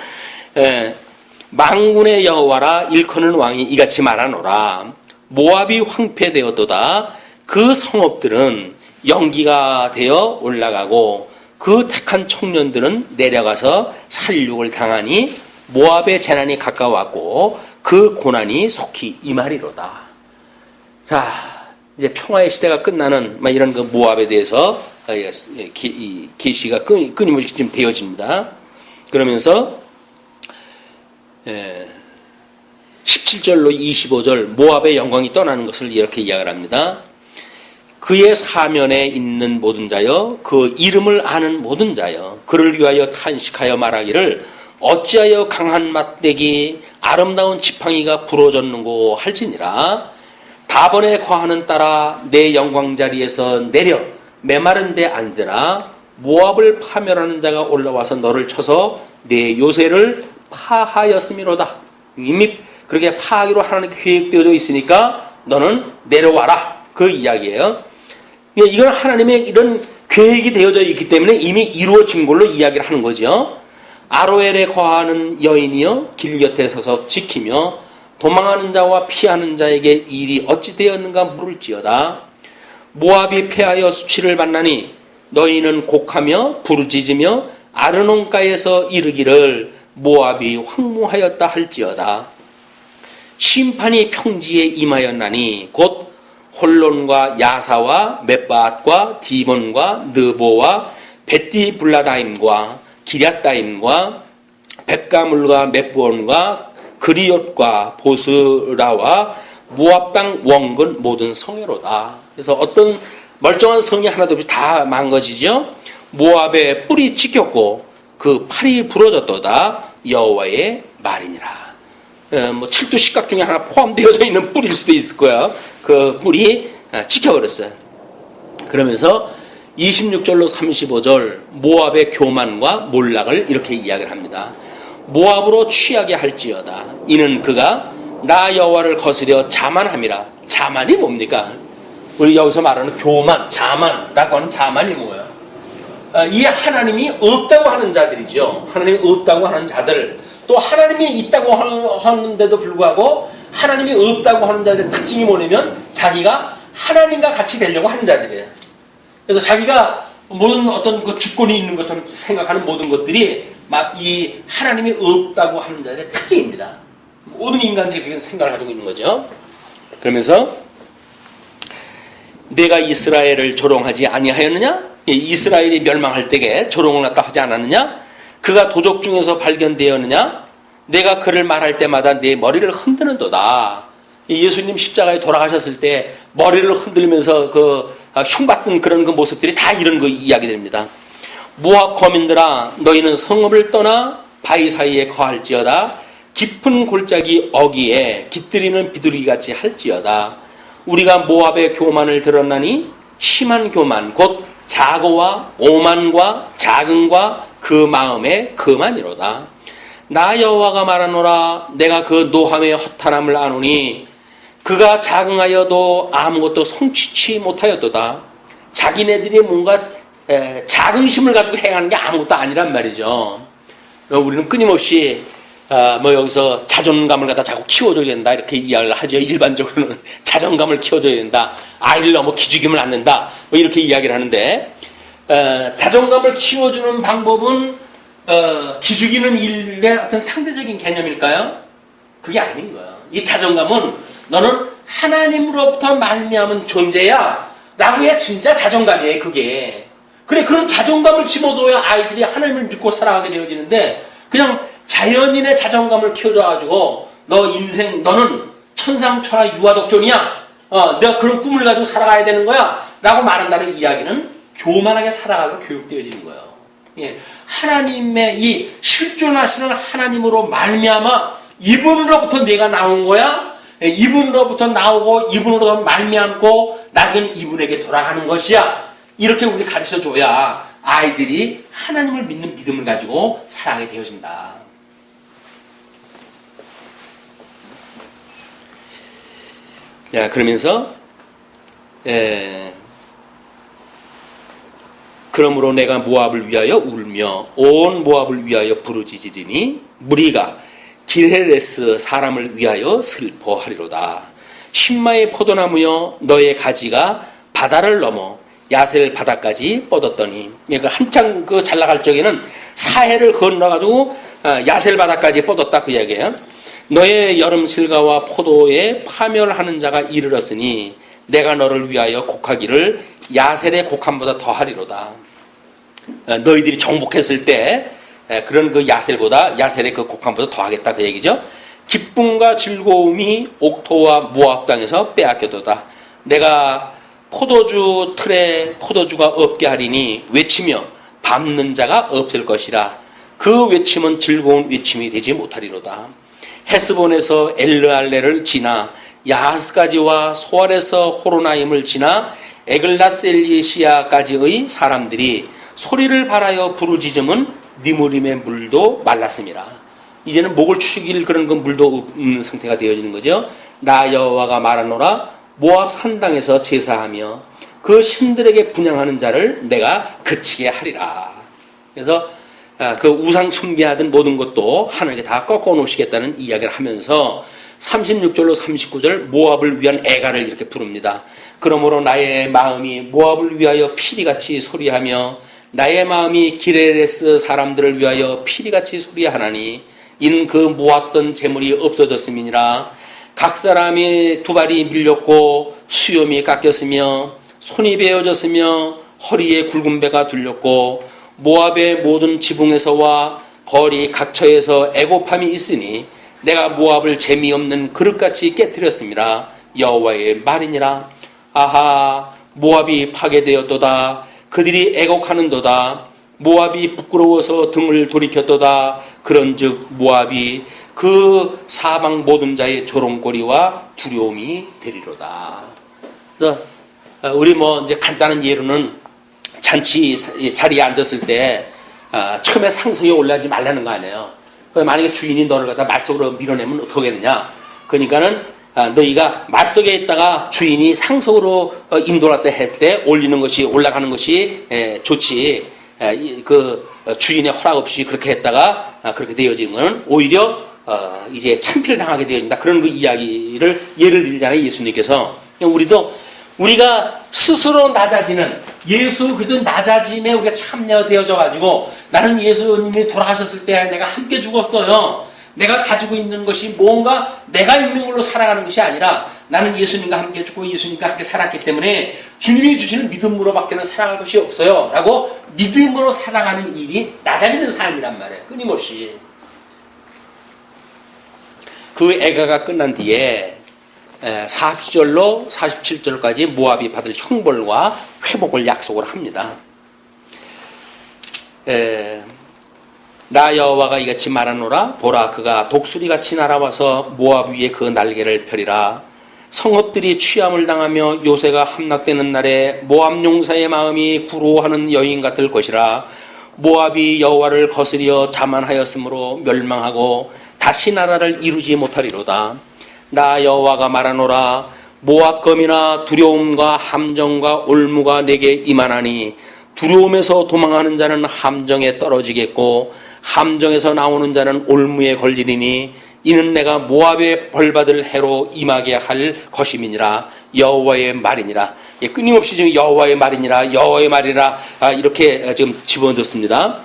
만군의 여호와라 일컫는 왕이 이같이 말하노라. 모압이 황폐되었도다. 그 성읍들은 연기가 되어 올라가고 그 택한 청년들은 내려가서 살육을 당하니 모압의 재난이 가까웠고 그 고난이 속히 임하리로다. 자, 이제 평화의 시대가 끝나는 이런 그 모압에 대해서 계시가 끊임없이 지금 되어집니다. 그러면서 17절로 25절 모압의 영광이 떠나는 것을 이렇게 이야기를 합니다. 그의 사면에 있는 모든 자여 그 이름을 아는 모든 자여 그를 위하여 탄식하여 말하기를 어찌하여 강한 막대기 아름다운 지팡이가 부러졌는고 할지니라. 다번에 거하는 따라 내 영광 자리에서 내려 메마른 데 앉으라. 모압을 파멸하는 자가 올라와서 너를 쳐서 내 요새를 파하였음이로다. 이미 그렇게 파하기로 하나님 계획되어져 있으니까 너는 내려와라. 그 이야기예요. 이건 하나님의 이런 계획이 되어져 있기 때문에 이미 이루어진 걸로 이야기를 하는 거죠. 아로엘에 거하는 여인이여 길 곁에 서서 지키며 도망하는 자와 피하는 자에게 일이 어찌 되었는가 물을지어다. 모압이 패하여 수치를 받나니 너희는 곡하며 부르짖으며 아르논가에서 이르기를 모압이 황무하였다 할지어다. 심판이 평지에 임하였나니 곧 홀론과 야사와 벳바앗과 디본과 느보와 벳디블라다임과 기랴다임과 백가물과 벳부온과 그리옷과 보스라와 모압 땅 원근 모든 성회로다. 그래서 어떤 멀쩡한 성이 하나도 없이 다 망가지죠. 모압의 뿔이 찢겼고 그 팔이 부러졌도다. 여호와의 말이니라. 칠두 십각 중에 하나 포함되어져 있는 뿔일 수도 있을 거야. 그 뿔이 찢겨버렸어요. 그러면서 26절로 35절 모압의 교만과 몰락을 이렇게 이야기를 합니다. 모압으로 취하게 할지어다. 이는 그가 나 여호와를 거스려 자만함이라. 자만이 뭡니까? 우리 여기서 말하는 교만, 자만라고 하는 자만이 뭐예요? 이 하나님이 없다고 하는 자들이죠. 하나님이 없다고 하는 자들. 또 하나님이 있다고 하는데도 불구하고 하나님이 없다고 하는 자들의 특징이 뭐냐면 자기가 하나님과 같이 되려고 하는 자들이에요. 그래서 자기가 모든 어떤 그 주권이 있는 것처럼 생각하는 모든 것들이 막 이 하나님이 없다고 하는 자들의 특징입니다. 모든 인간들이 그런 생각을 가지고 있는 거죠. 그러면서 내가 이스라엘을 조롱하지 아니하였느냐? 이스라엘이 멸망할 때에 조롱을 갖다 하지 않았느냐? 그가 도적 중에서 발견되었느냐? 내가 그를 말할 때마다 내 머리를 흔드는도다. 예수님 십자가에 돌아가셨을 때 머리를 흔들면서 흉받던 그런 그 모습들이 다 이런 거 이야기 됩니다. 모압 거민들아, 너희는 성읍을 떠나 바위 사이에 거할지어다. 깊은 골짜기 어귀에 깃들이는 비둘기같이 할지어다. 우리가 모압의 교만을 들었나니 심한 교만, 곧 자고와 오만과 자긍과 그 마음의 그만이로다. 나 여호와가 말하노라. 내가 그 노함의 허탄함을 아노니 그가 자긍하여도 아무것도 성취치 못하였도다. 자기네들이 뭔가 자긍심을 가지고 행하는 게 아무것도 아니란 말이죠. 우리는 끊임없이 여기서 자존감을 갖다 자꾸 키워줘야 된다 이렇게 이야기를 하죠. 일반적으로는 자존감을 키워줘야 된다. 아이를 너무 기죽이면 안 된다. 이렇게 이야기를 하는데 자존감을 키워주는 방법은 기죽이는 일의 어떤 상대적인 개념일까요? 그게 아닌 거예요. 이 자존감은 너는 하나님으로부터 말미암은 존재야 라고 해야 진짜 자존감이에요. 그게 그래, 그런 자존감을 심어줘야 아이들이 하나님을 믿고 살아가게 되어지는데 그냥 자연인의 자존감을 키워줘가지고 너는 천상천하 유아독존이야, 내가 그런 꿈을 가지고 살아가야 되는 거야 라고 말한다는 이야기는 교만하게 살아가도록 교육되어지는 거예요. 예, 하나님의 이 실존하시는 하나님으로 말미암아 이분으로부터 내가 나온 거야, 이분으로부터 나오고 이분으로부터 말미암고 나중에 이분에게 돌아가는 것이야, 이렇게 우리 가르쳐줘야 아이들이 하나님을 믿는 믿음을 가지고 살아가게 되어진다. 자, 그러면서 그러므로 내가 모압을 위하여 울며 온 모압을 위하여 부르짖으리니 무리가 기레레스 사람을 위하여 슬퍼하리로다. 신마의 포도나무여, 너의 가지가 바다를 넘어 야셀 바다까지 뻗었더니, 그러니까 한창 잘 나갈 적에는 사해를 건너가지고 야셀 바다까지 뻗었다 그 이야기예요. 너의 여름 실과와 포도에 파멸하는 자가 이르렀으니 내가 너를 위하여 곡하기를 야셀의 곡함보다 더하리로다. 너희들이 정복했을 때 그런 그 야셀의 그 곡함보다 더하겠다 그 얘기죠. 기쁨과 즐거움이 옥토와 모압 땅에서 빼앗겨도다. 내가 포도주 틀에 포도주가 없게 하리니 외치며 밟는 자가 없을 것이라. 그 외침은 즐거운 외침이 되지 못하리로다. 헤스본에서 엘르알레를 지나 야하스까지와 소알에서 호로나임을 지나 에글라셀리시아까지의 사람들이 소리를 발하여 부르짖음은 니무림의 물도 말랐음이라. 이제는 목을 축일 그런 그 물도 없는 상태가 되어지는 거죠. 나 여호와가 말하노라. 모압 산당에서 제사하며 그 신들에게 분향하는 자를 내가 그치게 하리라. 그래서 그 우상 숭배하던 모든 것도 하나님께 다 꺾어 놓으시겠다는 이야기를 하면서 36절로 39절 모압을 위한 애가를 이렇게 부릅니다. 그러므로 나의 마음이 모압을 위하여 피리같이 소리하며 나의 마음이 기레레스 사람들을 위하여 피리같이 소리하나니 이는 그 모았던 재물이 없어졌음이니라. 각 사람이 두 발이 밀렸고 수염이 깎였으며 손이 베어졌으며 허리에 굵은 배가 둘렸고 모압의 모든 지붕에서와 거리 각처에서 애고팜이 있으니 내가 모압을 재미없는 그릇같이 깨뜨렸습니다. 여호와의 말이니라. 아하, 모압이 파괴되었도다. 그들이 애곡하는도다. 모압이 부끄러워서 등을 돌이켰도다. 그런즉 모압이 그 사방 모든 자의 조롱거리와 두려움이 되리로다. 그래서 우리 이제 간단한 예로는 잔치 자리에 앉았을 때 처음에 상석에 올라가지 말라는 거 아니에요. 만약에 주인이 너를 갖다 말석으로 밀어내면 어떻게 되느냐. 그러니까는 너희가 말석에 있다가 주인이 상석으로 인도할 때 올리는 것이, 올라가는 것이 좋지. 그 주인의 허락 없이 그렇게 했다가 그렇게 되어지는 것은 오히려 이제 참피를 당하게 되어진다. 그런 그 이야기를 예를 들잖아요, 예수님께서. 우리가 스스로 낮아지는 예수 그리스도 낮아짐에 우리가 참여되어져 가지고 나는 예수님이 돌아가셨을 때 내가 함께 죽었어요. 내가 가지고 있는 것이 뭔가 내가 있는 걸로 살아가는 것이 아니라 나는 예수님과 함께 죽고 예수님과 함께 살았기 때문에 주님이 주시는 믿음으로밖에는 살아갈 것이 없어요. 라고 믿음으로 살아가는 일이 낮아지는 삶이란 말이에요. 끊임없이. 그 애가가 끝난 뒤에 40절로 47절까지 모압이 받을 형벌과 회복을 약속을 합니다. 나 여호와가 이같이 말하노라. 보라, 그가 독수리같이 날아와서 모압 위에 그 날개를 펴리라. 성읍들이 취함을 당하며 요새가 함락되는 날에 모압 용사의 마음이 구로하는 여인 같을 것이라. 모압이 여호와를 거스려 자만하였으므로 멸망하고 다시 나라를 이루지 못하리로다. 나 여호와가 말하노라. 모압 검이나 두려움과 함정과 올무가 내게 임하나니 두려움에서 도망하는 자는 함정에 떨어지겠고 함정에서 나오는 자는 올무에 걸리리니 이는 내가 모압에 벌받을 해로 임하게 할 것임이니라. 여호와의 말이니라. 끊임없이 지금 여호와의 말이니라, 여호와의 말이라 이렇게 지금 집어넣습니다.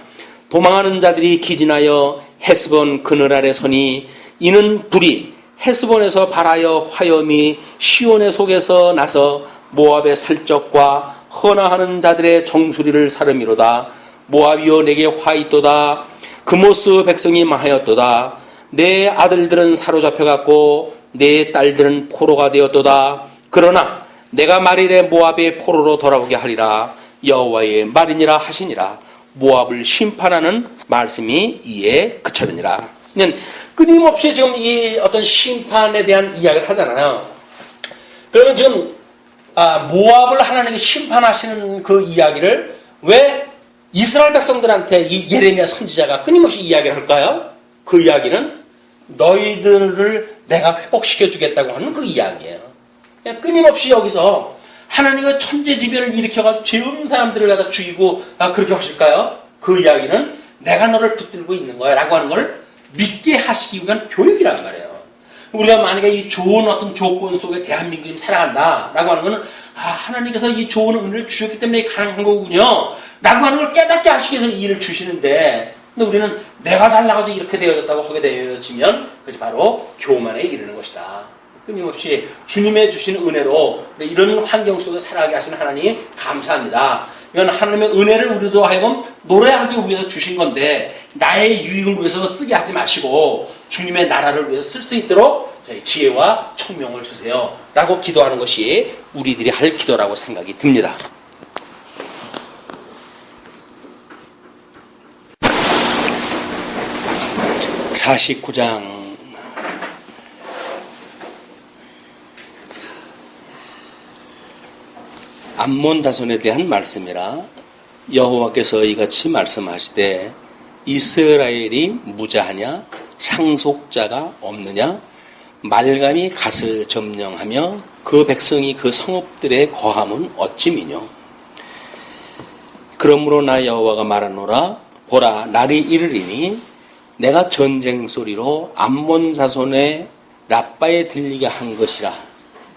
도망하는 자들이 기진하여 헤스본 그늘 아래 서니 이는 불이 헤스본에서 발하여 화염이 시온의 속에서 나서 모압의 살적과 헌화하는 자들의 정수리를 사름이로다. 모압이여 내게 화 있도다. 그모스 백성이 망하였도다. 내 아들들은 사로잡혀갔고 내 딸들은 포로가 되었도다. 그러나 내가 말일에 모압의 포로로 돌아오게 하리라. 여호와의 말이니라 하시니라. 모압을 심판하는 말씀이 이에 그쳐르니라. 끊임없이 지금 이 어떤 심판에 대한 이야기를 하잖아요. 그러면 지금 모압을 하나님이 심판하시는 그 이야기를 왜 이스라엘 백성들한테 이 예레미야 선지자가 끊임없이 이야기를 할까요? 그 이야기는 너희들을 내가 회복시켜 주겠다고 하는 그 이야기예요. 끊임없이 여기서 하나님의 천재지변을 일으켜가지고 죄 없는 사람들을 갖다 죽이고 그렇게 하실까요? 그 이야기는 내가 너를 붙들고 있는 거야 라고 하는 걸 믿게 하시기 위한 교육이란 말이에요. 우리가 만약에 이 좋은 어떤 조건 속에 대한민국이 살아간다 라고 하는 거는 하나님께서 이 좋은 은혜를 주셨기 때문에 가능한 거군요 라고 하는 걸 깨닫게 하시기 위해서 이 일을 주시는데, 근데 우리는 내가 잘나가지고 이렇게 되어졌다고 하게 되어지면 그것이 바로 교만에 이르는 것이다. 끊임없이 주님의 주신 은혜로 이런 환경 속에 살아가게 하시는 하나님 감사합니다. 이건 하나님의 은혜를 우리도 하여금 노래하기 위해서 주신 건데 나의 유익을 위해서 쓰게 하지 마시고 주님의 나라를 위해서 쓸 수 있도록 지혜와 총명을 주세요 라고 기도하는 것이 우리들이 할 기도라고 생각이 듭니다. (49장) 암몬 자손에 대한 말씀이라. 여호와께서 이같이 말씀하시되 이스라엘이 무자하냐 상속자가 없느냐 말감이 갓을 점령하며 그 백성이 그 성읍들의 거함은 어찌미뇨. 그러므로 나 여호와가 말하노라. 보라, 날이 이르리니 내가 전쟁 소리로 암몬 자손의 라빠에 들리게 한 것이라.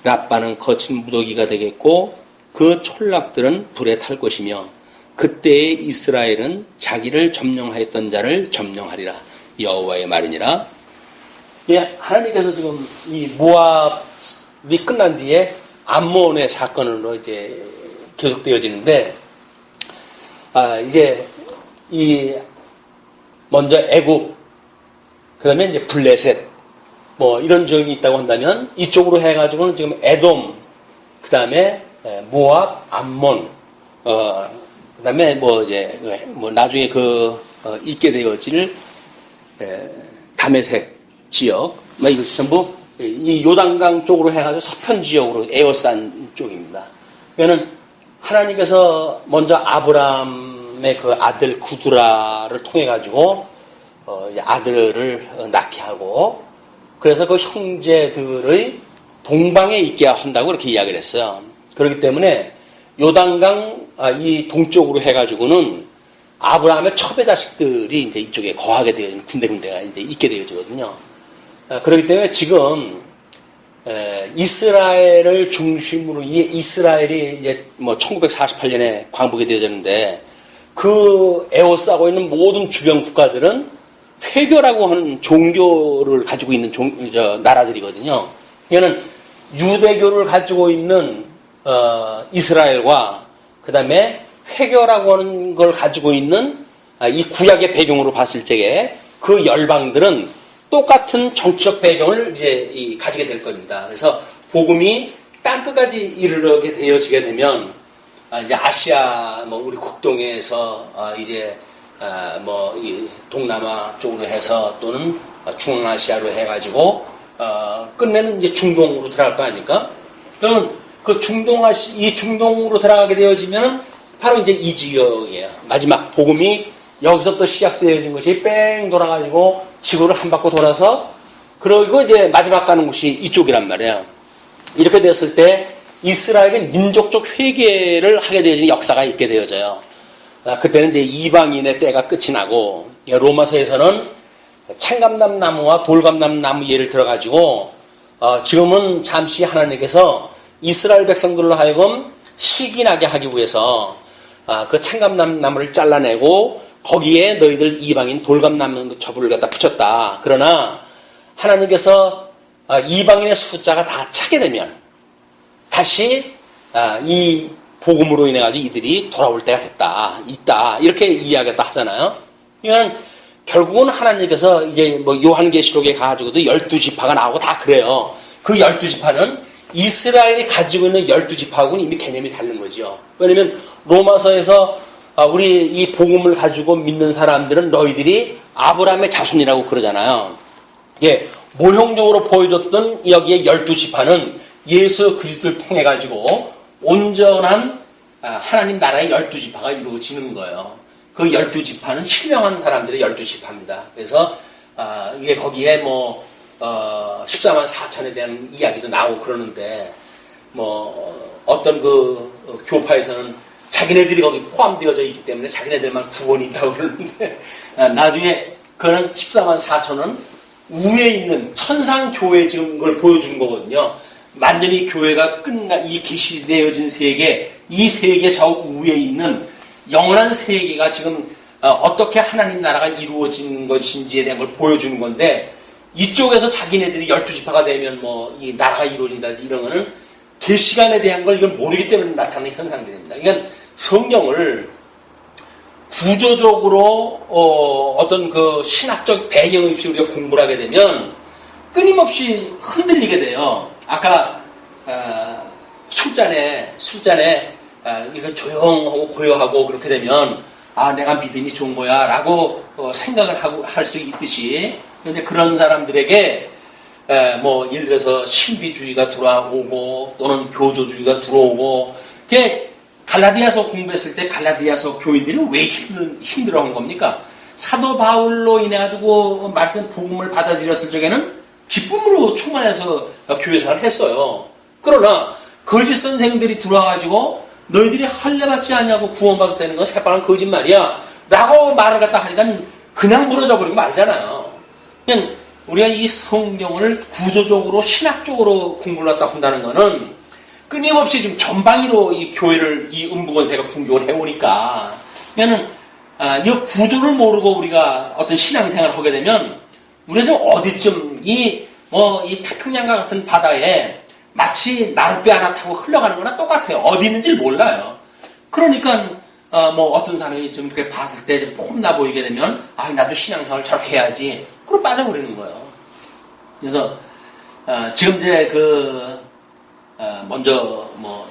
라빠는 거친 무더기가 되겠고 그 촌락들은 불에 탈 것이며 그때에 이스라엘은 자기를 점령하였던 자를 점령하리라. 여호와의 말이니라. 예, 하나님께서 지금 이 모압이 끝난 뒤에 암몬의 사건으로 이제 계속되어지는데, 이제 이 먼저 애굽, 그다음에 이제 블레셋, 뭐 이런 점이 있다고 한다면 이쪽으로 해가지고는 지금 에돔, 그다음에 모압, 암몬, 그다음에 뭐 이제 뭐 나중에 있게 되어질 다메섹 지역, 뭐 이것이 전부 이 요단강 쪽으로 해가지고 서편 지역으로 에워싼 쪽입니다. 그러면 하나님께서 먼저 아브라함의 그 아들 구두라를 통해 가지고 아들을 낳게 하고, 그래서 그 형제들의 동방에 있게 한다고 이렇게 이야기를 했어요. 그렇기 때문에 요단강 이 동쪽으로 해가지고는 아브라함의 첩의 자식들이 이제 이쪽에 거하게 되어지는 군데군데가 이제 있게 되어지거든요. 그렇기 때문에 지금 이스라엘을 중심으로 이스라엘이 이제 뭐 1948년에 광복이 되어졌는데 그 에워싸고 있는 모든 주변 국가들은 회교라고 하는 종교를 가지고 있는 나라들이거든요. 이거는 유대교를 가지고 있는 이스라엘과 그 다음에 회교라고 하는 걸 가지고 있는 이 구약의 배경으로 봤을 적에 그 열방들은 똑같은 정치적 배경을 이제 가지게 될 겁니다. 그래서 복음이 땅끝까지 이르게 되어지게 되면 이제 아시아 뭐 우리 국동에서 이제 뭐 이 동남아 쪽으로 해서 또는 중앙아시아로 해가지고 끝내는 이제 중동으로 들어갈 거 아닙니까? 그러면 그 이 중동으로 들어가게 되어지면은 바로 이제 이 지역이에요. 마지막 복음이 여기서부터 시작되어진 것이 뺑 돌아가지고 지구를 한 바퀴 돌아서 그리고 이제 마지막 가는 곳이 이쪽이란 말이에요. 이렇게 됐을 때 이스라엘의 민족적 회개를 하게 되어지는 역사가 있게 되어져요. 그때는 이제 이방인의 때가 끝이 나고 로마서에서는 창감남 나무와 돌감남 나무 예를 들어가지고 지금은 잠시 하나님께서 이스라엘 백성들로 하여금 시기 나게 하기 위해서 그 창감남 나무를 잘라내고 거기에 너희들 이방인 돌감나무 저부를 갖다 붙였다. 그러나 하나님께서 이방인의 숫자가 다 차게 되면 다시 이 복음으로 인해 가지고 이들이 돌아올 때가 있다. 이렇게 이야기했다 하잖아요. 이건 결국은 하나님께서 이제 뭐 요한계시록에 가지고도 12지파가 나오고 다 그래요. 그 12지파는 이스라엘이 가지고 있는 12지파하고는 이미 개념이 다른 거죠. 왜냐면 로마서에서 우리 이 복음을 가지고 믿는 사람들은 너희들이 아브라함의 자손이라고 그러잖아요. 예, 모형적으로 보여줬던 여기에 12지파는 예수 그리스도를 통해 가지고 온전한 하나님 나라의 12지파가 이루어지는 거예요. 그 12지파는 신령한 사람들의 12지파입니다. 그래서 이게 거기에 뭐 14만 4천에 대한 이야기도 나오고 그러는데 뭐 어떤 그 교파에서는 자기네들이 거기 포함되어져 있기 때문에 자기네들만 구원이 있다고 그러는데 나중에 그는 14만 4천은 위에 있는 천상교회 지금 그걸 보여주는 거거든요. 완전히 교회가 이 계시되어진 세계, 이 세계 저 위에 있는 영원한 세계가 지금 어떻게 하나님 나라가 이루어진 것인지에 대한 걸 보여주는 건데 이쪽에서 자기네들이 12지파가 되면 뭐 이 나라가 이루어진다 이런 거는 계시관에 대한 걸 이건 모르기 때문에 나타나는 현상들입니다. 그러니까 성경을 구조적으로 어떤 그 신학적 배경 없이 우리가 공부를 하게 되면 끊임없이 흔들리게 돼요. 아까 술잔에 이거 조용하고 고요하고 그렇게 되면 내가 믿음이 좋은 거야 라고 생각을 할 수 있듯이 그런데 그런 사람들에게 뭐 예를 들어서 신비주의가 들어오고 또는 교조주의가 들어오고 갈라디아서 공부했을 때 갈라디아서 교인들이 왜 힘들어한 겁니까? 사도 바울로 인해 가지고 말씀 복음을 받아들였을 적에는 기쁨으로 충만해서 교회 생활을 했어요. 그러나 거짓 선생들이 들어와가지고 너희들이 할례받지 않냐고 구원받을 되는 건 새빨간 거짓말이야 라고 말을 갖다 하니까 그냥 무너져 버리고 말잖아요. 그냥 우리가 이 성경을 구조적으로 신학적으로 공부를 갖다 한다는 거는 끊임없이 지금 전방위로 이 교회를 이 음부권세가 공격을 해오니까 그러면 이 구조를 모르고 우리가 어떤 신앙생활을 하게 되면 우리가 좀 어디쯤 이 태평양과 같은 바다에 마치 나룻배 하나 타고 흘러가는 거나 똑같아요. 어디 있는지를 몰라요. 그러니까 뭐 어떤 사람이 좀 이렇게 봤을 때 좀 폼나 보이게 되면 나도 신앙생활을 저렇게 해야지. 그럼 빠져버리는 거예요. 그래서 지금 이제 먼저 뭐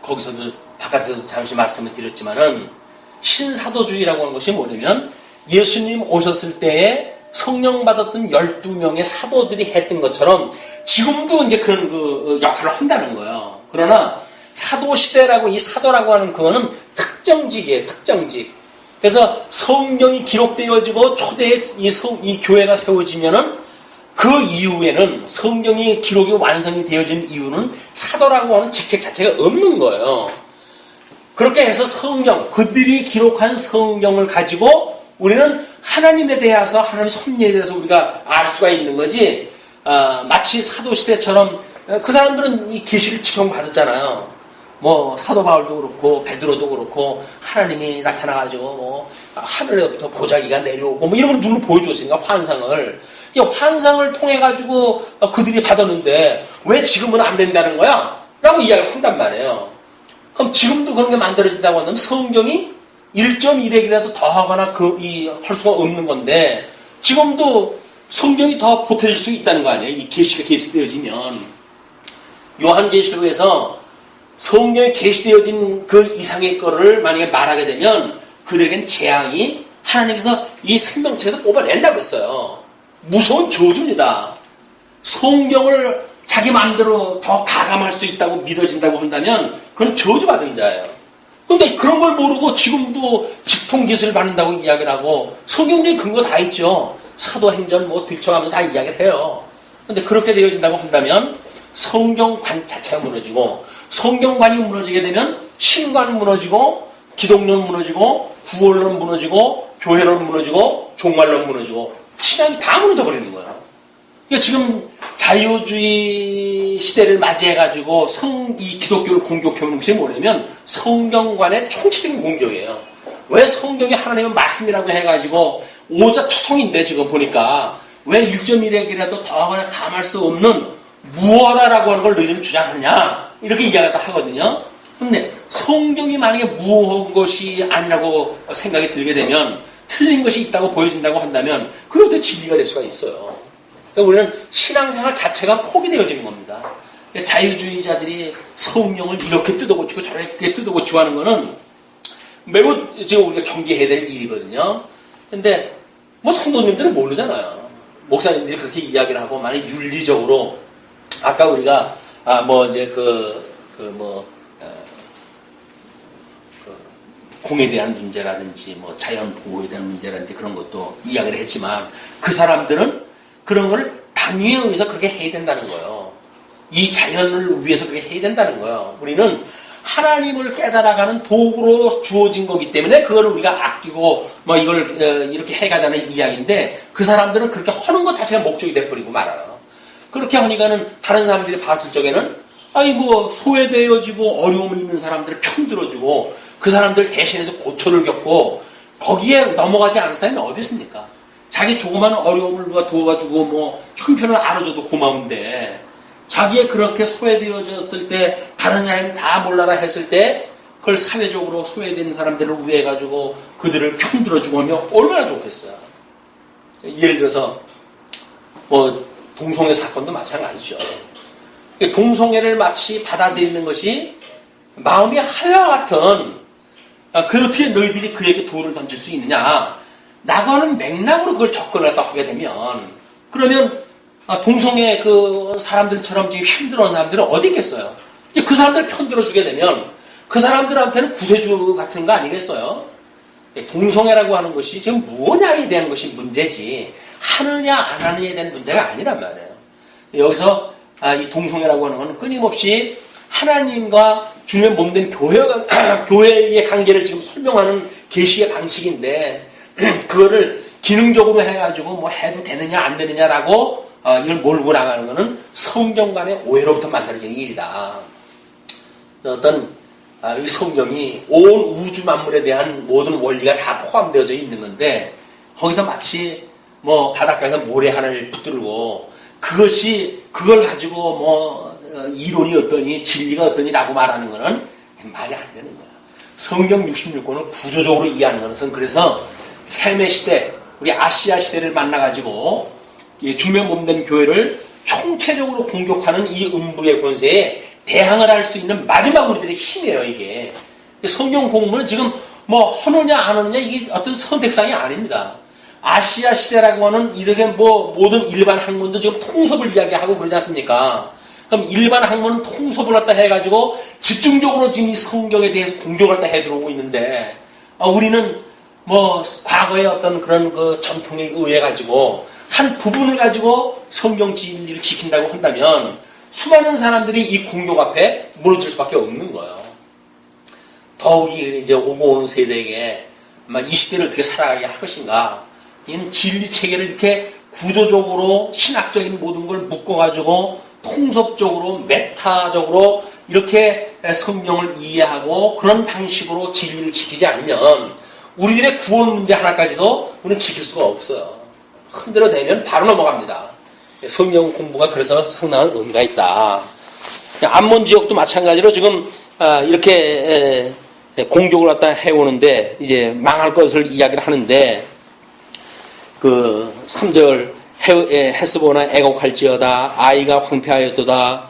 거기서도 바깥에서 잠시 말씀을 드렸지만은 신사도주의라고 하는 것이 뭐냐면 예수님 오셨을 때에 성령 받았던 12명의 사도들이 했던 것처럼 지금도 이제 그런 그 역할을 한다는 거예요. 그러나 사도시대라고 이 사도라고 하는 그거는 특정직이에요. 특정직. 그래서 성경이 기록되어지고 초대에 이 교회가 세워지면은 그 이후에는 성경이 기록이 완성이 되어진 이유는 사도라고 하는 직책 자체가 없는 거예요. 그렇게 해서 그들이 기록한 성경을 가지고 우리는 하나님에 대해서 하나님 섭리에 대해서 우리가 알 수가 있는 거지. 마치 사도시대처럼 그 사람들은 이 계시를 직접 받았잖아요. 뭐 사도 바울도 그렇고 베드로도 그렇고 하나님이 나타나가지고 뭐 하늘에부터 보자기가 내려오고 뭐 이런 걸 눈으로 보여줬으니까 환상을. 이 환상을 통해 가지고 그들이 받았는데 왜 지금은 안 된다는 거야? 라고 이야기를 한단 말이에요. 그럼 지금도 그런 게 만들어진다고 한다면 성경이 1.1핵이라도 더 하거나 할 수가 없는 건데 지금도 성경이 더 보태질 수 있다는 거 아니에요? 이 계시가 계시되어지면. 요한계시록에서 성경에 계시되어진 그 이상의 거를 만약에 말하게 되면 그들에겐 재앙이 하나님께서 이 생명체에서 뽑아낸다고 했어요. 무서운 저주입니다. 성경을 자기 마음대로 더 가감할 수 있다고 믿어진다고 한다면 그건 저주받은 자예요. 그런데 그런 걸 모르고 지금도 직통기술을 받는다고 이야기를 하고 성경적인 근거 다 있죠. 사도행전 뭐 들쳐가면서 다 이야기를 해요. 그런데 그렇게 되어진다고 한다면 성경관 자체가 무너지고 성경관이 무너지게 되면 신관 무너지고 기독론 무너지고 구원론 무너지고 교회론 무너지고 종말론 무너지고 신앙이 다 무너져 버리는 거예요. 그러니까 지금 자유주의 시대를 맞이해가지고 이 기독교를 공격해오는 것이 뭐냐면 성경관의 총체적인 공격이에요. 왜 성경이 하나님의 말씀이라고 해가지고 오자투성인데 지금 보니까 왜 1.1핵이라도 더 그냥 감할 수 없는 무어라라고 하는 걸 너희들은 주장하느냐 이렇게 이야기가 하거든요. 근데 성경이 만약에 무어한 것이 아니라고 생각이 들게 되면 틀린 것이 있다고 보여진다고 한다면 그게 어떻게 진리가 될 수가 있어요. 그러니까 우리는 신앙생활 자체가 포기되어지는 겁니다. 자유주의자들이 성경을 이렇게 뜯어고치고 저렇게 뜯어고치고 하는 거는 매우 지금 우리가 경계해야 될 일이거든요. 근데 뭐 성도님들은 모르잖아요. 목사님들이 그렇게 이야기를 하고 만약 윤리적으로 아까 우리가 공에 대한 문제라든지 뭐 자연 보호에 대한 문제라든지 그런 것도 이야기를 했지만 그 사람들은 그런 걸 당위에 의해서 그렇게 해야 된다는 거예요. 이 자연을 위해서 그렇게 해야 된다는 거예요. 우리는 하나님을 깨달아가는 도구로 주어진 거기 때문에 그걸 우리가 아끼고 뭐 이걸 이렇게 해가자는 이야기인데 그 사람들은 그렇게 하는 것 자체가 목적이 돼버리고 말아요. 그렇게 하니까는 다른 사람들이 봤을 적에는 아니 뭐 소외되어지고 어려움을 있는 사람들을 편들어주고 그 사람들 대신해서 고초를 겪고 거기에 넘어가지 않은 사람이 어디 있습니까? 자기 조그마한 어려움을 누가 도와주고 뭐 형편을 알아줘도 고마운데 자기의 그렇게 소외되어졌을 때 다른 사람이 다 몰라라 했을 때 그걸 사회적으로 소외된 사람들을 위해가지고 그들을 편들어주고 하면 얼마나 좋겠어요. 예를 들어서 뭐 동성애 사건도 마찬가지죠. 동성애를 마치 받아들이는 것이 마음이 한ля와 같은 그 어떻게 너희들이 그에게 돌을 던질 수 있느냐 라고 하는 맥락으로 그걸 접근을 하게 되면 그러면 동성애 그 사람들처럼 지금 힘들어하는 사람들은 어디 있겠어요? 그 사람들 편들어주게 되면 그 사람들한테는 구세주 같은 거 아니겠어요? 동성애라고 하는 것이 지금 뭐냐에 대한 것이 문제지 하느냐 안 하느냐에 대한 문제가 아니란 말이에요. 여기서 이 동성애라고 하는 것은 끊임없이 하나님과 주님의 몸된 교회의 관계를 지금 설명하는 계시의 방식인데 그거를 기능적으로 해가지고 뭐 해도 되느냐 안 되느냐라고 이걸 몰고 나가는 것은 성경 간의 오해로부터 만들어진 일이다. 어떤 이 성경이 온 우주 만물에 대한 모든 원리가 다 포함되어져 있는 건데 거기서 마치 뭐 바닷가에서 모래 하나를 붙들고 그걸 가지고 뭐 이론이 어떠니 진리가 어떠니라고 말하는 것은 말이 안 되는 거야. 성경 66권을 구조적으로 이해하는 것은 그래서 셈의 시대, 우리 아시아 시대를 만나가지고 주님의 몸된 교회를 총체적으로 공격하는 이 음부의 권세에 대항을 할 수 있는 마지막 우리들의 힘이에요, 이게. 성경 공부는 지금 뭐 하느냐 안 하느냐 이게 어떤 선택상이 아닙니다. 아시아 시대라고 하는 이렇게 뭐 모든 일반 학문도 지금 통섭을 이야기하고 그러지 않습니까? 그럼 일반 학문은 통섭을 갖다 해가지고 집중적으로 지금 이 성경에 대해서 공격을 갖다 해 들어오고 있는데 우리는 뭐 과거의 어떤 그런 그 전통에 의해 가지고 한 부분을 가지고 성경 진리를 지킨다고 한다면 수많은 사람들이 이 공격 앞에 무너질 수밖에 없는 거예요. 더욱이 이제 오고 오는 세대에게 아마 이 시대를 어떻게 살아가게 할 것인가. 이 진리 체계를 이렇게 구조적으로 신학적인 모든 걸 묶어가지고 통섭적으로 메타적으로 이렇게 성경을 이해하고 그런 방식으로 진리를 지키지 않으면 우리들의 구원 문제 하나까지도 우리는 지킬 수가 없어요. 흔들어대면 바로 넘어갑니다. 성경 공부가 그래서 상당한 의미가 있다. 암몬 지역도 마찬가지로 지금 이렇게 공격을 갖다 해오는데 이제 망할 것을 이야기를 하는데 그 3절 헤스보나 애곡할지어다 아이가 황폐하였도다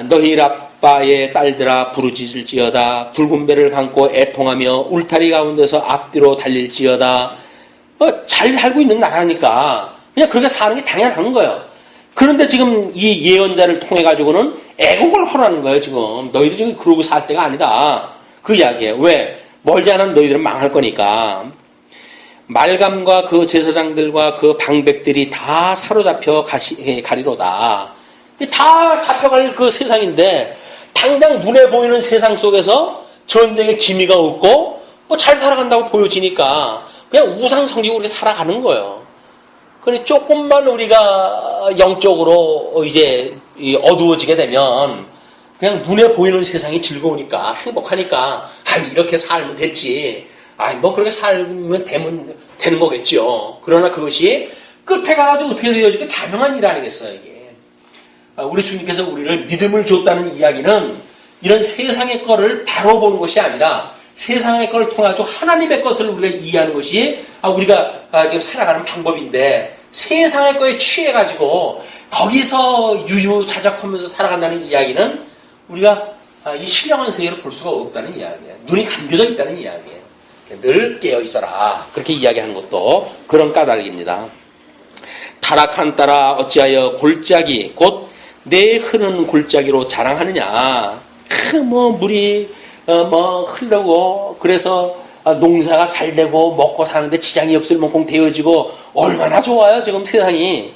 너희 라빠의 딸들아 부르짖을지어다 붉은 배를 감고 애통하며 울타리 가운데서 앞뒤로 달릴지어다 잘 살고 있는 나라니까 그냥 그렇게 사는 게 당연한 거예요. 그런데 지금 이 예언자를 통해 가지고는 애곡을 하라는 거예요. 지금 너희들 지금 그러고 살 때가 아니다. 그 이야기예요. 왜? 멀지 않으면 너희들은 망할 거니까. 말감과 그 제사장들과 그 방백들이 다 사로잡혀 가리로다. 다 잡혀갈 그 세상인데 당장 눈에 보이는 세상 속에서 전쟁의 기미가 없고 뭐 잘 살아간다고 보여지니까 그냥 우상 섬기고 우리가 살아가는 거예요. 그런데 조금만 우리가 영적으로 이제 어두워지게 되면 그냥 눈에 보이는 세상이 즐거우니까 행복하니까 이렇게 살면 됐지. 뭐 그렇게 살면 되는 거겠죠. 그러나 그것이 끝에 가가지고 어떻게 되어지고 자명한 일 아니겠어요, 이게. 우리 주님께서 우리를 믿음을 줬다는 이야기는 이런 세상의 거를 바로 보는 것이 아니라 세상의 거를 통해서 하나님의 것을 우리가 이해하는 것이 우리가 지금 살아가는 방법인데 세상의 거에 취해가지고 거기서 유유자적하면서 살아간다는 이야기는 우리가 이 신령한 세계를 볼 수가 없다는 이야기예요. 눈이 감겨져 있다는 이야기예요. 늘 깨어 있어라. 그렇게 이야기하는 것도 그런 까닭입니다. 타락한 딸아 어찌하여 골짜기 곧 내 흐르는 골짜기로 자랑하느냐. 물이 흐르고 그래서 농사가 잘 되고 먹고 사는데 지장이 없을 만큼 되어지고 얼마나 좋아요 지금 세상이.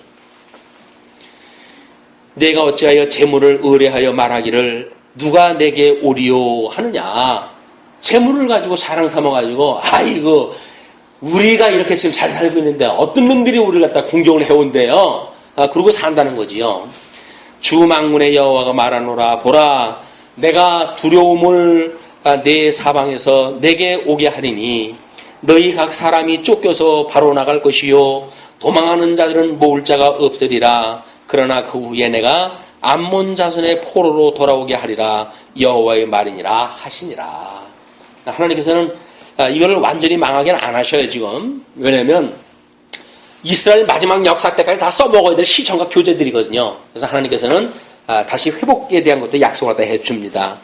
내가 어찌하여 재물을 의뢰하여 말하기를 누가 내게 오리요 하느냐. 재물을 가지고 자랑 삼아가지고 아이고 우리가 이렇게 지금 잘 살고 있는데 어떤 놈들이 우리를 갖다 공격을 해온대요. 그러고 산다는 거지요. 주 만군의 여호와가 말하노라 보라 내가 두려움을 내 사방에서 내게 오게 하리니 너희 각 사람이 쫓겨서 바로 나갈 것이요 도망하는 자들은 모을 자가 없으리라. 그러나 그 후에 내가 암몬 자손의 포로로 돌아오게 하리라 여호와의 말이니라 하시니라. 하나님께서는 이거를 완전히 망하게는 안 하셔요 지금. 왜냐하면 이스라엘 마지막 역사 때까지 다 써먹어야 될 시청과 교재들이거든요. 그래서 하나님께서는 다시 회복에 대한 것도 약속을 다 해줍니다.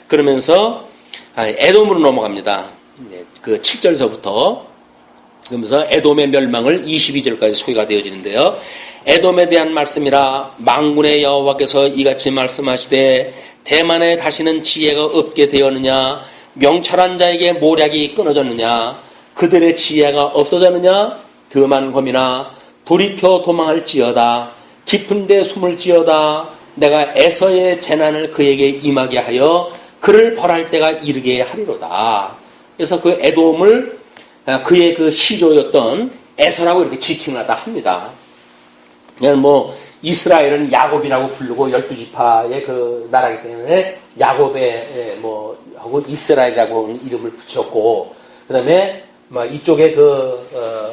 그러면서 에돔으로 넘어갑니다. 그 7절서부터 그러면서 에돔의 멸망을 22절까지 소개가 되어지는데요. 에돔에 대한 말씀이라 만군의 여호와께서 이같이 말씀하시되 대만에 다시는 지혜가 없게 되었느냐 명철한 자에게 모략이 끊어졌느냐 그들의 지혜가 없어졌느냐 그만 검이나 돌이켜 도망할지어다 깊은 데 숨을지어다 내가 에서의 재난을 그에게 임하게 하여 그를 벌할 때가 이르게 하리로다. 그래서 그 에돔을 그의 그 시조였던 에서라고 이렇게 지칭을 하다 합니다. 그냥 이스라엘은 야곱이라고 부르고 12지파의 그 나라이기 때문에 야곱의 하고 이스라엘이라고 이름을 붙였고 그다음에 이쪽에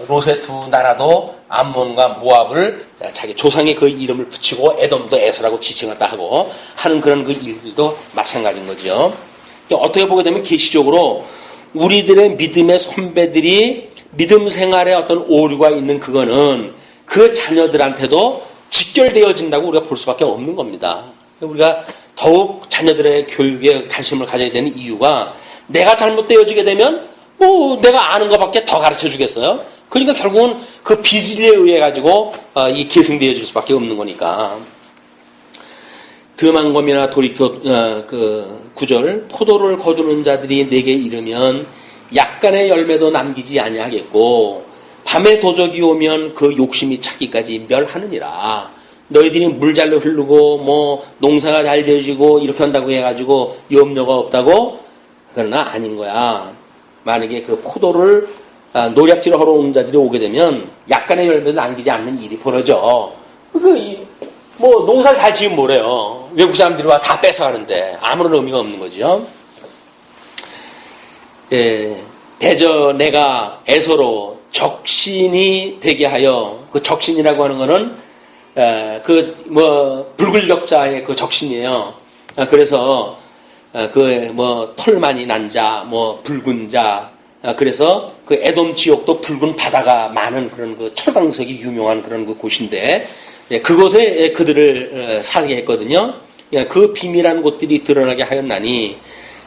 롯의 두 나라도 암몬과 모압을 자기 조상의 그 이름을 붙이고 에돔도 에서라고 지칭했다 하고 하는 그런 그 일들도 마찬가지인 거죠. 어떻게 보게 되면 계시적으로 우리들의 믿음의 선배들이 믿음 생활에 어떤 오류가 있는 그거는 그 자녀들한테도 직결되어진다고 우리가 볼 수밖에 없는 겁니다. 우리가 더욱 자녀들의 교육에 관심을 가져야 되는 이유가 내가 잘못되어지게 되면 내가 아는 것밖에 더 가르쳐 주겠어요? 그러니까 결국은 그 비질에 의해 가지고 이 계승되어질 수밖에 없는 거니까. 드만검이나 돌이켜 그 9절 포도를 거두는 자들이 내게 이르면 약간의 열매도 남기지 아니하겠고 밤에 도적이 오면 그 욕심이 차기까지 멸하느니라. 너희들이 물 잘 흐르고 농사가 잘 되어지고 이렇게 한다고 해가지고 염려가 없다고? 그러나 아닌 거야. 만약에 그 포도를 노략질을 하러 오는 자들이 오게 되면 약간의 열매도 남기지 않는 일이 벌어져. 뭐 농사를 잘 지으면 뭐래요. 외국 사람들이 와 다 뺏어가는데 아무런 의미가 없는 거죠. 예, 대저 내가 애서로 적신이 되게 하여, 그 적신이라고 하는 거는 그 뭐 불굴격자의 그 적신이에요. 그래서 그 뭐 털만이 난 자, 뭐 붉은 자, 그래서 그 에돔 지역도 붉은 바다가 많은 그런 그 철광석이 유명한 그런 그 곳인데, 그곳에 그들을 살게 했거든요. 그 비밀한 곳들이 드러나게 하였나니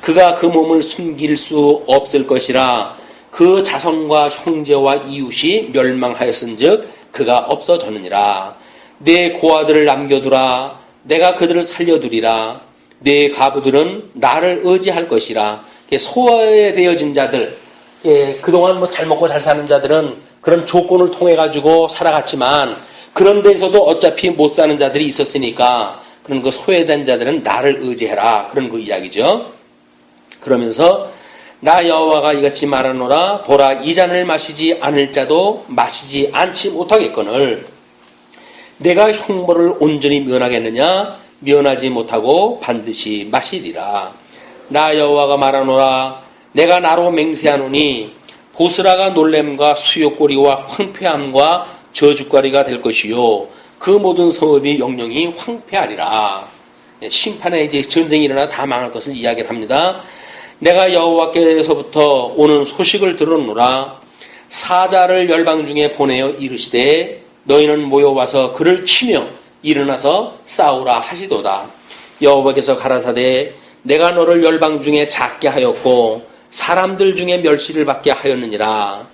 그가 그 몸을 숨길 수 없을 것이라. 그 자손과 형제와 이웃이 멸망하였은즉 그가 없어졌느니라. 내 고아들을 남겨두라. 내가 그들을 살려두리라. 내 가부들은 나를 의지할 것이라. 소외되어진 자들, 그동안 뭐 잘 먹고 잘 사는 자들은 그런 조건을 통해 가지고 살아갔지만, 그런 데서도 어차피 못 사는 자들이 있었으니까 그런 그 소외된 자들은 나를 의지해라, 그런 그 이야기죠. 그러면서 나 여호와가 이같이 말하노라. 보라, 이 잔을 마시지 않을 자도 마시지 않지 못하겠거늘 내가 형벌을 온전히 면하겠느냐? 면하지 못하고 반드시 마시리라. 나 여호와가 말하노라. 내가 나로 맹세하노니 보스라가 놀램과 수욕거리와 황폐함과 저주거리가 될 것이요 그 모든 성읍이 영영이 황폐하리라. 심판에 이제 전쟁이 일어나 다 망할 것을 이야기를 합니다. 내가 여호와께서부터 오는 소식을 들었노라. 사자를 열방 중에 보내어 이르시되 너희는 모여와서 그를 치며 일어나서 싸우라 하시도다. 여호와께서 가라사대 내가 너를 열방 중에 작게 하였고 사람들 중에 멸시를 받게 하였느니라.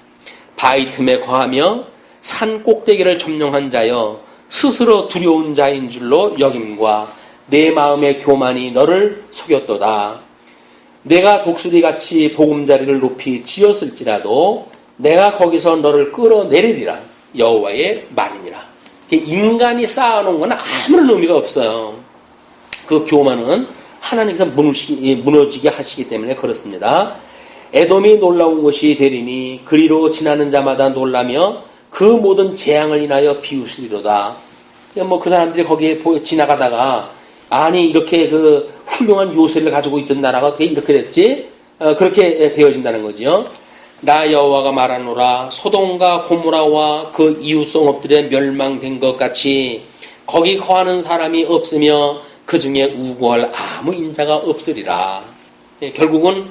바위 틈에 거하며 산 꼭대기를 점령한 자여 스스로 두려운 자인 줄로 여김과 내 마음의 교만이 너를 속였도다. 내가 독수리같이 보금자리를 높이 지었을지라도 내가 거기서 너를 끌어내리리라. 여호와의 말이니라. 인간이 쌓아놓은 건 아무런 의미가 없어요. 그 교만은 하나님께서 무너지게 하시기 때문에 그렇습니다. 에돔이 놀라운 것이 되리니 그리로 지나는 자마다 놀라며 그 모든 재앙을 인하여 비웃으리로다. 뭐 그 사람들이 거기에 지나가다가 아니 이렇게 그 훌륭한 요새를 가지고 있던 나라가 어떻게 이렇게 됐지? 그렇게 되어진다는 거죠. 나 여호와가 말하노라. 소돔과 고모라와 그 이웃 성읍들에 멸망된 것 같이 거기 거하는 사람이 없으며 그 중에 우고할 아무 인자가 없으리라. 결국은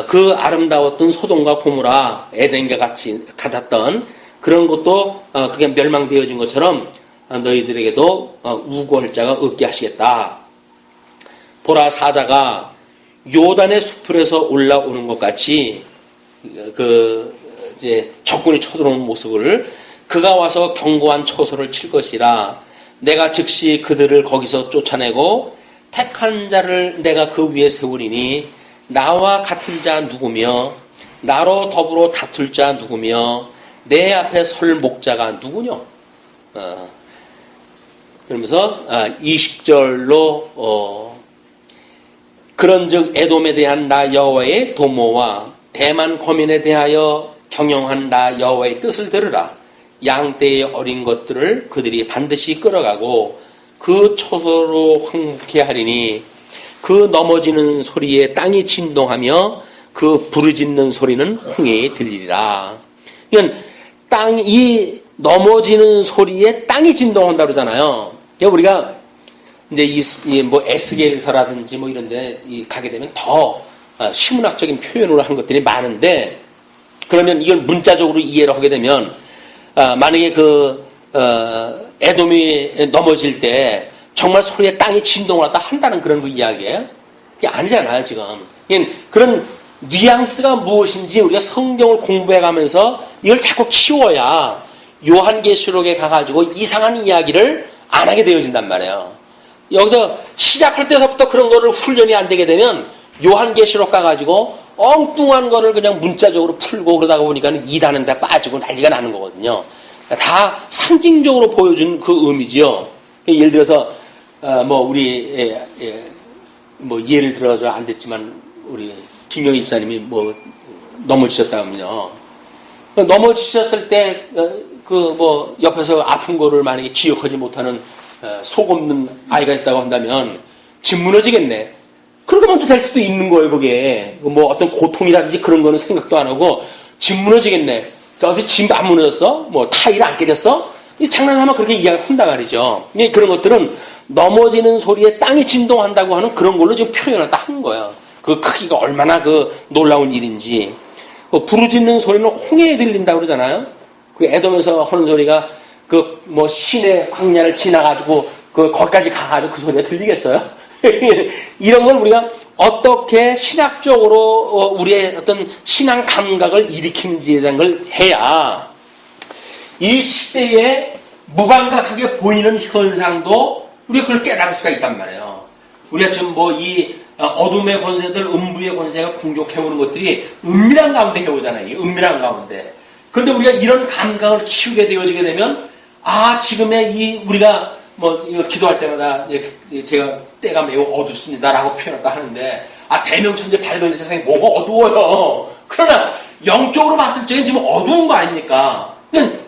그 아름다웠던 소돔과 고모라, 에덴과 같이 같았던 그런 것도 그렇게 멸망되어진 것처럼 너희들에게도 우고할 자가 없게 하시겠다. 보라, 사자가 요단의 수풀에서 올라오는 것 같이 이제 적군이 쳐들어오는 모습을 그가 와서 견고한 초소를 칠 것이라. 내가 즉시 그들을 거기서 쫓아내고 택한 자를 내가 그 위에 세우리니 나와 같은 자 누구며 나로 더불어 다툴 자 누구며 내 앞에 설 목자가 누구뇨? 그러면서 20절로 그런즉 에돔에 대한 나 여호와의 도모와 대만 거민에 대하여 경영한 나 여호와의 뜻을 들으라. 양떼의 어린 것들을 그들이 반드시 끌어가고 그 초소로 황무케 하리니 그 넘어지는 소리에 땅이 진동하며 그 부르짖는 소리는 홍해에 들리리라. 이건 이 넘어지는 소리에 땅이 진동한다 그러잖아요. 우리가 이제 뭐 에스겔서라든지 뭐 이런데 가게 되면 더 시문학적인 표현으로 한 것들이 많은데, 그러면 이걸 문자적으로 이해를 하게 되면 만약에 에돔이 넘어질 때 정말 소리에 땅이 진동을 하다 한다는 그런 그 이야기예요. 그게 아니잖아요 지금. 그런 뉘앙스가 무엇인지 우리가 성경을 공부해가면서 이걸 자꾸 키워야 요한계시록에 가가지고 이상한 이야기를 안 하게 되어진단 말이에요. 여기서 시작할 때서부터 그런 거를 훈련이 안 되게 되면 요한계시록 가가지고 엉뚱한 거를 그냥 문자적으로 풀고 그러다가 보니까는 이단은 다 빠지고 난리가 나는 거거든요. 다 상징적으로 보여준 그 의미지요. 예를 들어서 우리 뭐 예를 들어서 안 됐지만 우리 김영희 집사님이 뭐 넘어지셨다면요. 넘어지셨을 때 그 뭐 옆에서 아픈 거를 만약에 기억하지 못하는 속 없는 아이가 있다고 한다면 집 무너지겠네. 그러고만 또 될 수도 있는 거예요, 그게. 뭐 어떤 고통이라든지 그런 거는 생각도 안 하고 집 무너지겠네. 어디 집 안 무너졌어? 뭐 타일 안 깨졌어? 이 장난하면 그렇게 이야기한단 말이죠. 그런 것들은 넘어지는 소리에 땅이 진동한다고 하는 그런 걸로 지금 표현을 딱 한 거야. 그 크기가 얼마나 그 놀라운 일인지. 부르짖는 소리는 홍해에 들린다고 그러잖아요. 그 에돔에서 하는 소리가 그 뭐 시내 광야를 지나가지고 그 거기까지 가가지고 그 소리가 들리겠어요? 이런 걸 우리가 어떻게 신학적으로 우리의 어떤 신앙 감각을 일으키는지에 대한 걸 해야 이 시대에 무감각하게 보이는 현상도 우리가 그걸 깨달을 수가 있단 말이에요. 우리가 지금 뭐 이 어둠의 권세들, 음부의 권세가 공격해오는 것들이 은밀한 가운데 해오잖아요. 이 은밀한 가운데. 그런데 우리가 이런 감각을 키우게 되어지게 되면 지금의 이 우리가 뭐 이거 기도할 때마다 제가 때가 매우 어둡습니다라고 표현을 또 하는데 대명천재 밝은 세상에 뭐가 어두워요. 그러나 영적으로 봤을 적엔 지금 어두운 거 아닙니까?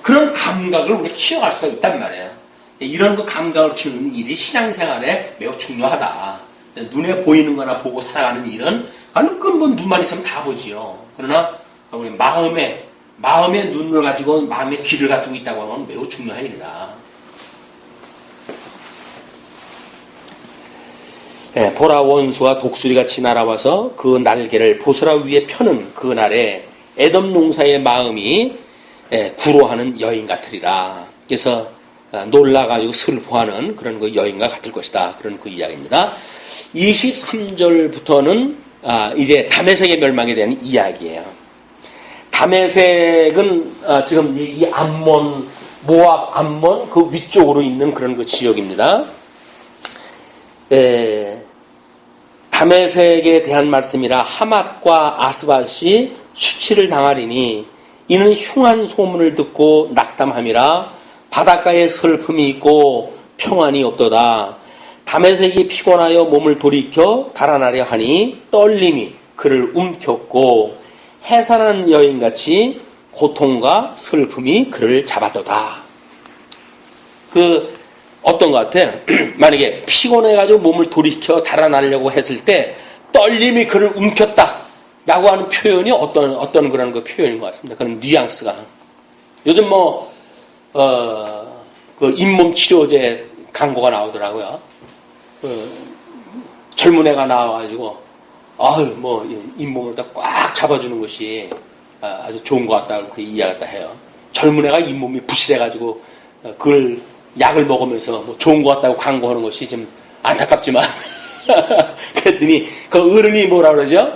그런 감각을 우리가 키워갈 수가 있단 말이에요. 이런 그 감각을 키우는 일이 신앙생활에 매우 중요하다. 눈에 보이는 거나 보고 살아가는 일은 그건 눈만 있으면 다 보지요. 그러나 우리 마음의 눈을 가지고 마음의 귀를 가지고 있다고 하는 건 매우 중요한 일이다. 보라 원수와 독수리같이 날아와서 그 날개를 보스라 위에 펴는 그 날에 에돔 농사의 마음이 구로하는 여인 같으리라. 그래서 놀라가지고 슬퍼하는 그런 그 여인과 같을 것이다. 그런 그 이야기입니다. 23절부터는 이제 다메섹의 멸망에 대한 이야기예요. 다메섹은 지금 이 암몬, 모압 암몬 그 위쪽으로 있는 그런 그 지역입니다. 다메섹에 대한 말씀이라 하맛과 아스밧이 수치를 당하리니 이는 흉한 소문을 듣고 낙담함이라 바닷가에 슬픔이 있고 평안이 없도다. 다메섹이 피곤하여 몸을 돌이켜 달아나려 하니 떨림이 그를 움켰고 해산하는 여인같이 고통과 슬픔이 그를 잡았도다. 어떤 것 같아? 만약에 피곤해가지고 몸을 돌이켜 달아나려고 했을 때 떨림이 그를 움켰다 라고 하는 표현이 어떤 그런 그 표현인 것 같습니다. 그런 뉘앙스가. 요즘 그 잇몸 치료제 광고가 나오더라고요. 젊은 애가 나와가지고 잇몸을 꽉 잡아주는 것이 아주 좋은 것 같다 그렇게 이야기했다 해요. 젊은 애가 잇몸이 부실해가지고 그걸 약을 먹으면서 좋은 것 같다고 광고하는 것이 좀 안타깝지만 그랬더니 그 어른이 뭐라 그러죠?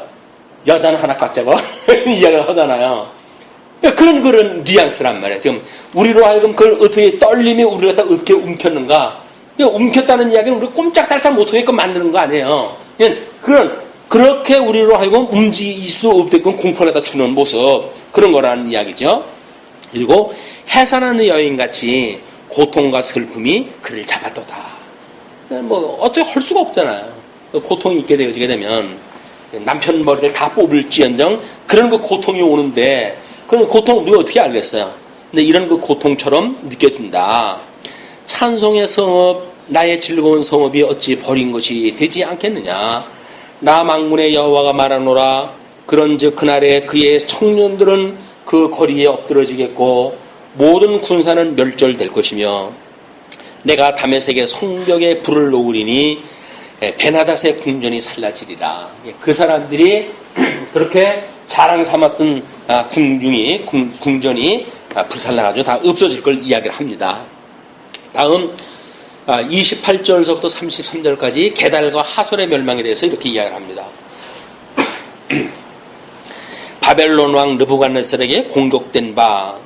여자는 하나 꽉 잡아 이야기를 하잖아요. 그런 뉘앙스란 말이에요. 지금 우리로 하여금 그걸 어떻게 떨림이 우리를 갖다 어떻게 움켰는가? 움켰다는 이야기는 우리 꼼짝달싹 못하게끔 만드는 거 아니에요. 그렇게 우리로 하여금 움직일 수 없게끔 공포를 갖다 주는 모습, 그런 거라는 이야기죠. 그리고 해산하는 여인같이 고통과 슬픔이 그를 잡았도다. 어떻게 할 수가 없잖아요. 고통이 있게 되어지게 되면 남편 머리를 다 뽑을지언정 그런 그 고통이 오는데 그런 고통을 우리가 어떻게 알겠어요? 근데 이런 그 고통처럼 느껴진다. 찬송의 성읍, 나의 즐거운 성읍이 어찌 버린 것이 되지 않겠느냐. 나 망군의 여호와가 말하노라. 그런즉 그날에 그의 청년들은 그 거리에 엎드러지겠고 모든 군사는 멸절될 것이며 내가 다메섹의 성벽에 불을 놓으리니 베나닷의 궁전이 살라지리라. 그 사람들이 그렇게 자랑 삼았던 궁전이 불살라가지고 다 없어질 걸 이야기를 합니다. 다음 28절서부터 33절까지 게달과 하솔의 멸망에 대해서 이렇게 이야기를 합니다. 바벨론 왕 느부갓네살에게 공격된 바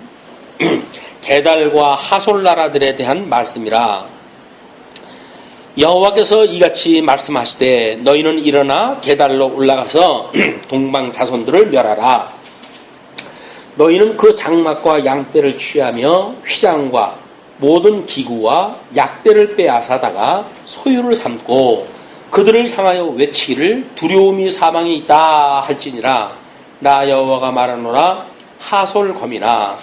게달과 하솔 나라들에 대한 말씀이라. 여호와께서 이같이 말씀하시되 너희는 일어나 게달로 올라가서 동방 자손들을 멸하라. 너희는 그 장막과 양떼를 취하며 휘장과 모든 기구와 약대를 빼앗아다가 소유를 삼고 그들을 향하여 외치기를 두려움이 사방에 있다 할지니라. 나 여호와가 말하노라. 하솔 검이나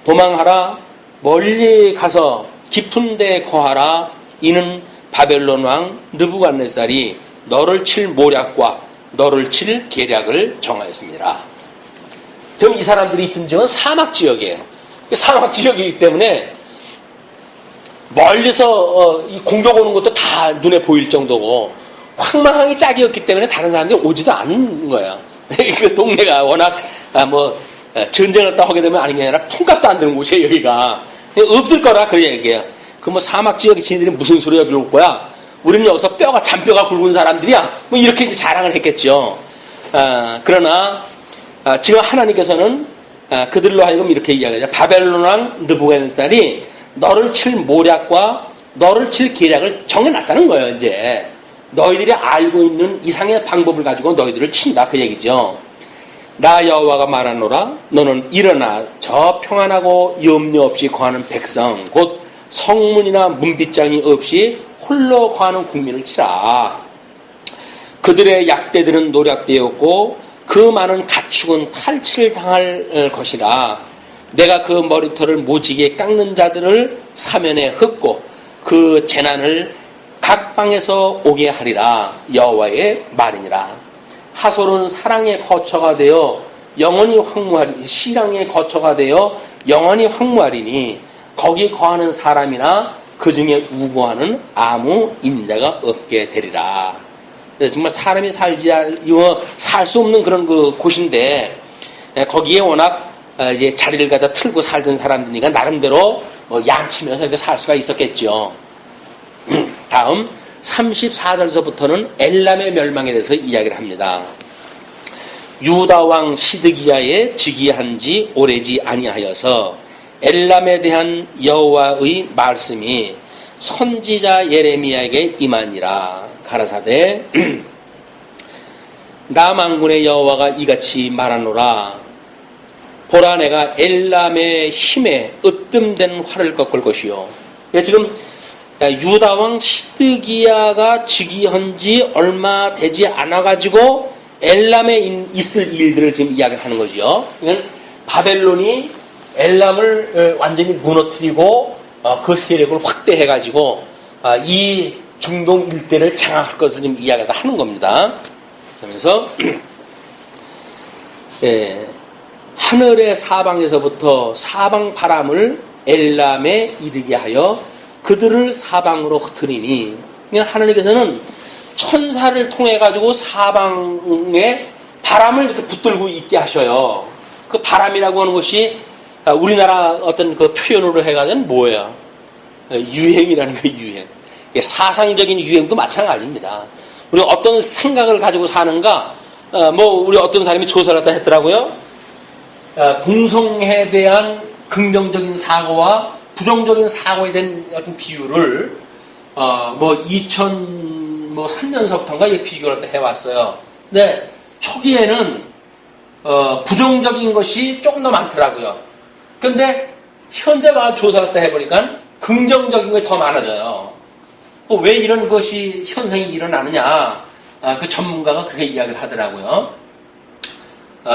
도망하라. 멀리 가서 깊은 데 거하라. 이는 바벨론 왕 느부갓네살이 너를 칠 모략과 너를 칠 계략을 정하였습니다. 그럼 이 사람들이 있던 지역은 사막 지역이에요. 사막 지역이기 때문에 멀리서 이 공격 오는 것도 다 눈에 보일 정도고 황망하게 짝이었기 때문에 다른 사람들이 오지도 않는 거예요. 그 동네가 워낙 전쟁을 딱 하게 되면 아닌 게 아니라 품값도 안 드는 곳이에요. 여기가 없을 거라 그래 얘기해요. 그 뭐 사막 지역에 지네들이 무슨 소리 여기로 올 거야? 우리는 여기서 잔뼈가 굵은 사람들이야. 뭐 이렇게 이제 자랑을 했겠죠. 그러나 지금 하나님께서는 그들로 하여금 이렇게 이야기하죠. 바벨론 왕 느부갓네살이 너를 칠 모략과 너를 칠 계략을 정해놨다는 거예요. 이제 너희들이 알고 있는 이상의 방법을 가지고 너희들을 친다 그 얘기죠. 나 여호와가 말하노라 너는 일어나 저 평안하고 염려 없이 거하는 백성 곧 성문이나 문빗장이 없이 홀로 거하는 국민을 치라. 그들의 약대들은 노략되었고 그 많은 가축은 탈취를 당할 것이라. 내가 그 머리털을 모지게 깎는 자들을 사면에 흩고 그 재난을 각 방에서 오게 하리라. 여호와의 말이니라. 하솔은 사랑의 거처가 되어 영원히 황무하리니 시랑의 거처가 되어 영원히 황무하리니 거기 거하는 사람이나 그 중에 우고하는 아무 인자가 없게 되리라. 정말 사람이 살 수 없는 그런 그 곳인데 거기에 워낙 이제 자리를 갖다 틀고 살던 사람들이니까 나름대로 양치면서 이렇게 살 수가 있었겠죠. 다음 34절서부터는 엘람의 멸망에 대해서 이야기를 합니다. 유다 왕 시드기야의 즉위한 지 오래지 아니하여서 엘람에 대한 여호와의 말씀이 선지자 예레미야에게 임하니라. 가라사대 나 만군의 여호와가 이같이 말하노라. 보라 내가 엘람의 힘에 으뜸된 활을 꺾을 것이요. 지금 유다 왕 시드기야가 즉위한 지 얼마 되지 않아가지고 엘람에 있을 일들을 지금 이야기하는 거죠. 그러니까 바벨론이 엘람을 완전히 무너뜨리고 그 세력을 확대해가지고 이 중동 일대를 장악할 것을 지금 이야기하는 겁니다. 그러면서 하늘의 사방에서부터 사방 바람을 엘람에 이르게 하여 그들을 사방으로 흩으리니 하나님께서는 천사를 통해 가지고 사방에 바람을 이렇게 붙들고 있게 하셔요. 그 바람이라고 하는 것이 우리나라 어떤 그 표현으로 해가지고 뭐예요? 유행이라는 거예요. 유행. 사상적인 유행도 마찬가지입니다. 우리 어떤 생각을 가지고 사는가? 우리 어떤 사람이 조사를 했다 했더라고요. 동성애에 대한 긍정적인 사고와 부정적인 사고에 대한 어떤 비율을 2003년서부터인가 비교를 해왔어요. 근데 초기에는 부정적인 것이 조금 더 많더라고요. 근데 현재 와 조사를 해보니까 긍정적인 것이 더 많아져요. 왜 이런 것이 현상이 일어나느냐? 그 전문가가 그렇게 이야기를 하더라고요.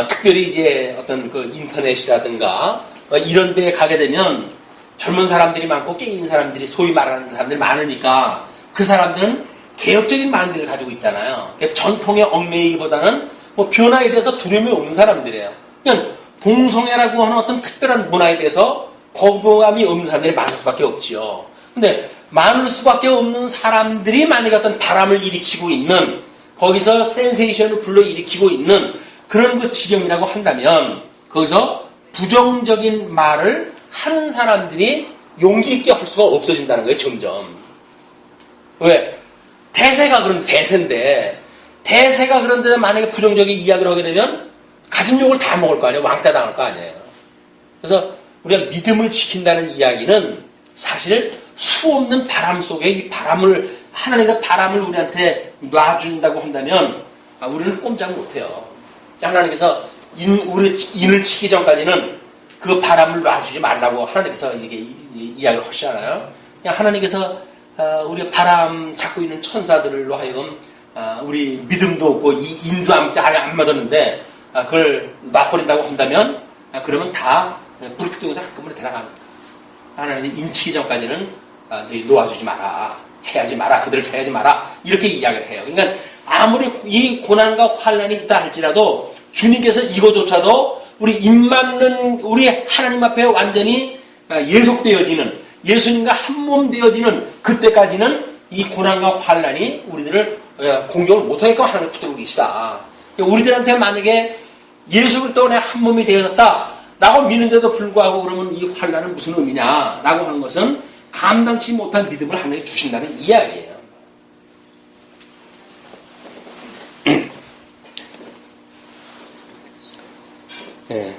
특별히 이제 어떤 그 인터넷이라든가 이런 데에 가게 되면 젊은 사람들이 많고 게임 사람들이 소위 말하는 사람들이 많으니까 그 사람들은 개혁적인 마인드를 가지고 있잖아요. 전통에 얽매이기보다는 변화에 대해서 두려움이 없는 사람들이에요. 그냥 동성애라고 하는 어떤 특별한 문화에 대해서 거부감이 없는 사람들이 많을 수밖에 없지요. 근데 많을 수밖에 없는 사람들이 만약에 어떤 바람을 일으키고 있는 거기서 센세이션을 불러일으키고 있는 그런 그 지경이라고 한다면 거기서 부정적인 말을 하는 사람들이 용기 있게 할 수가 없어진다는 거예요. 점점. 왜? 대세가 그런 대세인데 대세가 그런데 만약에 부정적인 이야기를 하게 되면 가진 욕을 다 먹을 거 아니에요. 왕따 당할 거 아니에요. 그래서 우리가 믿음을 지킨다는 이야기는 사실 수 없는 바람 속에 이 바람을 하나님께서 바람을 우리한테 놔준다고 한다면 우리는 꼼짝 못해요. 하나님께서 인을 치기 전까지는 그 바람을 놔주지 말라고 하나님께서 이렇게 이야기를 하시잖아요. 그냥 하나님께서 우리가 바람 잡고 있는 천사들로 하여금 우리 믿음도 없고 이 인도 안 맞았는데 그걸 놔버린다고 한다면 그러면 다 불빛 등에서 한꺼번에 들어갑니다. 하나님이 인치기 전까지는 너희 놓아주지 마라. 해하지 마라. 그들을 해하지 마라. 이렇게 이야기를 해요. 그러니까 아무리 이 고난과 환란이 있다 할지라도 주님께서 이거조차도 우리 입맞는 우리 하나님 앞에 완전히 예속되어지는 예수님과 한몸 되어지는 그때까지는 이 고난과 환란이 우리들을 공격을 못하게끔 하나님 붙들고 계시다. 우리들한테 만약에 예수 그리스도 안에 한몸이 되어졌다라고 믿는데도 불구하고 그러면 이 환란은 무슨 의미냐라고 하는 것은 감당치 못한 믿음을 하나님께 주신다는 이야기예요. 예,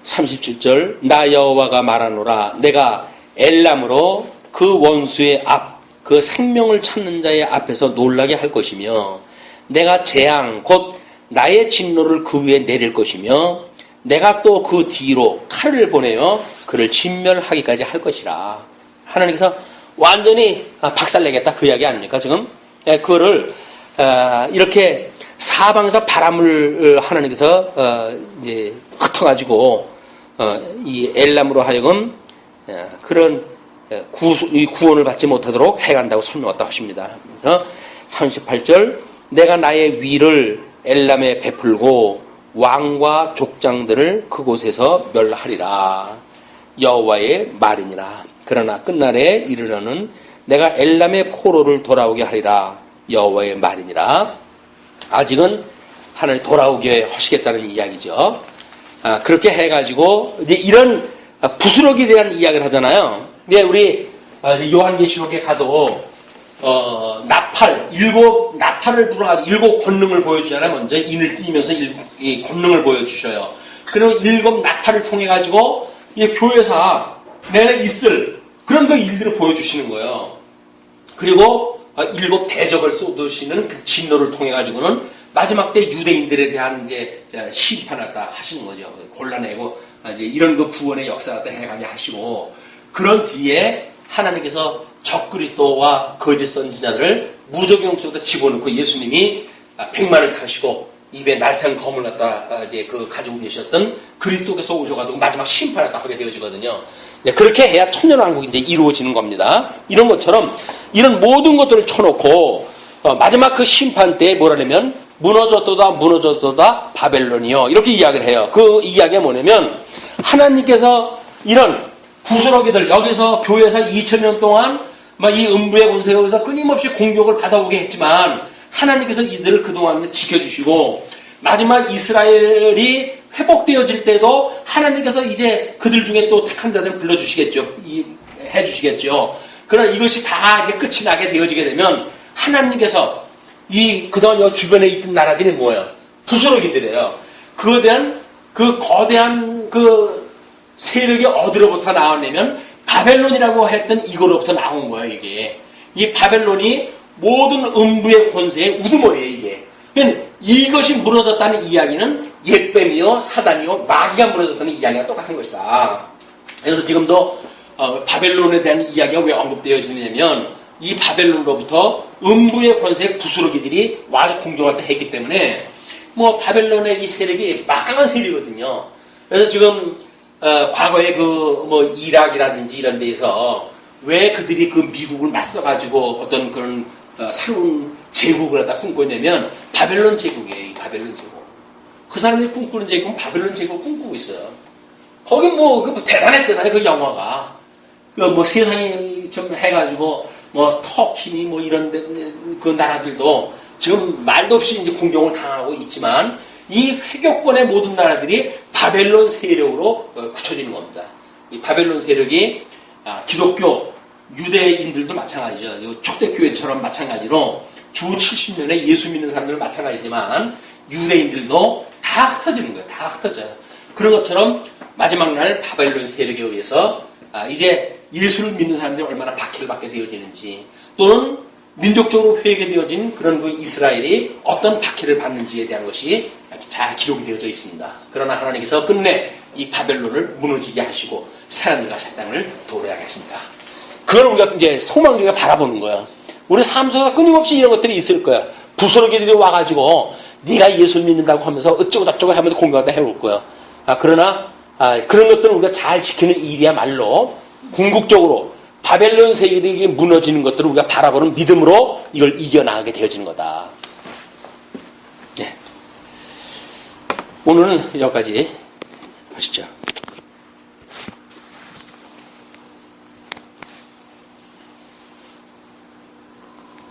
37절 나 여호와가 말하노라 내가 엘람으로 그 원수의 앞 그 생명을 찾는 자의 앞에서 놀라게 할 것이며 내가 재앙 곧 나의 진노를 그 위에 내릴 것이며 내가 또 그 뒤로 칼을 보내어 그를 진멸하기까지 할 것이라. 하나님께서 완전히 박살내겠다 그 이야기 아닙니까 지금? 예, 그거를 이렇게 사방에서 바람을 하나님께서 이제 흩어가지고 이 엘람으로 하여금 그런 구원을 받지 못하도록 해간다고 설명했다고 하십니다. 38절 내가 나의 위를 엘람에 베풀고 왕과 족장들을 그곳에서 멸하리라. 여호와의 말이니라. 그러나 끝날에 이르러는 내가 엘람의 포로를 돌아오게 하리라. 여호와의 말이니라. 아직은 하나님 돌아오게 하시겠다는 이야기죠. 그렇게 해가지고 이제 이런 부스럭에 대한 이야기를 하잖아요. 근데 우리 요한계시록에 가도 일곱 나팔을 불어가지고 일곱 권능을 보여주잖아요. 먼저 인을 띄면서 이 권능을 보여주셔요. 그리고 일곱 나팔을 통해 가지고 이 교회사 내내 있을 그런 그 일들을 보여주시는 거예요. 그리고 일곱 대적을 쏟으시는 그 진노를 통해 가지고는 마지막 때 유대인들에 대한 이제 심판을 다 하시는 거죠. 골라내고 이제 이런 그 구원의 역사를 다 해가게 하시고 그런 뒤에 하나님께서 적그리스도와 거짓 선지자들을 무적용 속에 집어넣고 예수님이 백마를 타시고 입에 날쌘 검을 갖다 이제 그 가지고 계셨던 그리스도께서 오셔가지고 마지막 심판을 다 하게 되어지거든요. 그렇게 해야 천년왕국이 이제 이루어지는 겁니다. 이런 것처럼 이런 모든 것들을 쳐놓고 마지막 그 심판 때에 뭐라냐면 무너졌도다 바벨론이요 이렇게 이야기를 해요. 그 이야기가 뭐냐면 하나님께서 이런 부스러기들 여기서 교회에서 2000년 동안 이 음부의 권세에서 끊임없이 공격을 받아오게 했지만 하나님께서 이들을 그동안 지켜주시고 마지막 이스라엘이 회복되어질 때도 하나님께서 이제 그들 중에 또 택한 자들 불러주시겠죠. 해주시겠죠. 그러나 이것이 다 이제 끝이 나게 되어지게 되면 하나님께서 이 그동안 주변에 있던 나라들이 뭐예요? 부스러기들이에요. 그거에 대한 그 거대한 그 세력이 어디로부터 나왔냐면 바벨론이라고 했던 이거로부터 나온 거예요. 이게 이 바벨론이 모든 음부의 권세의 우두머리예요. 이게 그러니까 이것이 무너졌다는 이야기는 옛뱀이요 사단이요 마귀가 무너졌다는 이야기가 똑같은 것이다. 그래서 지금도 바벨론에 대한 이야기가 왜 언급되어지냐면 이 바벨론으로부터 음부의 권세의 부스러기들이 와서 공격할 때 했기 때문에 뭐 바벨론의 이 세력이 막강한 세력이거든요. 그래서 지금 과거에 그 이락이라든지 이런 데에서 왜 그들이 그 미국을 맞서가지고 어떤 그런 새로운 제국을 갖다 꿈꿨냐면 바벨론 제국이에요. 이 바벨론 제국. 그 사람들이 꿈꾸는 제국은 바벨론 제국을 꿈꾸고 있어요. 거기 그 대단했잖아요. 그 영화가. 그 세상이 좀 해가지고 터키니 이런 그 나라들도 지금 말도 없이 이제 공격을 당하고 있지만 이 회교권의 모든 나라들이 바벨론 세력으로 굳혀지는 겁니다. 이 바벨론 세력이 기독교, 유대인들도 마찬가지죠. 초대교회처럼 마찬가지로 주 70년에 예수 믿는 사람들은 마찬가지지만 유대인들도 다 흩어지는 거예요. 다 흩어져요. 그런 것처럼 마지막 날 바벨론 세력에 의해서 이제 예수를 믿는 사람들이 얼마나 박해를 받게 되어지는지 또는 민족적으로 회개되어진 그런 그 이스라엘이 어떤 박해를 받는지에 대한 것이 잘 기록이 되어져 있습니다. 그러나 하나님께서 끝내 이 바벨론을 무너지게 하시고 새하늘과 새 땅을 도래하게 하십니다. 그걸 우리가 이제 소망적이게 바라보는 거예요. 우리 삶 속에 끊임없이 이런 것들이 있을 거야. 부스러기들이 와가지고 네가 예수를 믿는다고 하면서 어쩌고 하면서 공격하다 해올 거야. 그러나 그런 것들을 우리가 잘 지키는 일이야말로 궁극적으로 바벨론 세력이 무너지는 것들을 우리가 바라보는 믿음으로 이걸 이겨나가게 되어지는 거다. 네. 오늘은 여기까지 하시죠.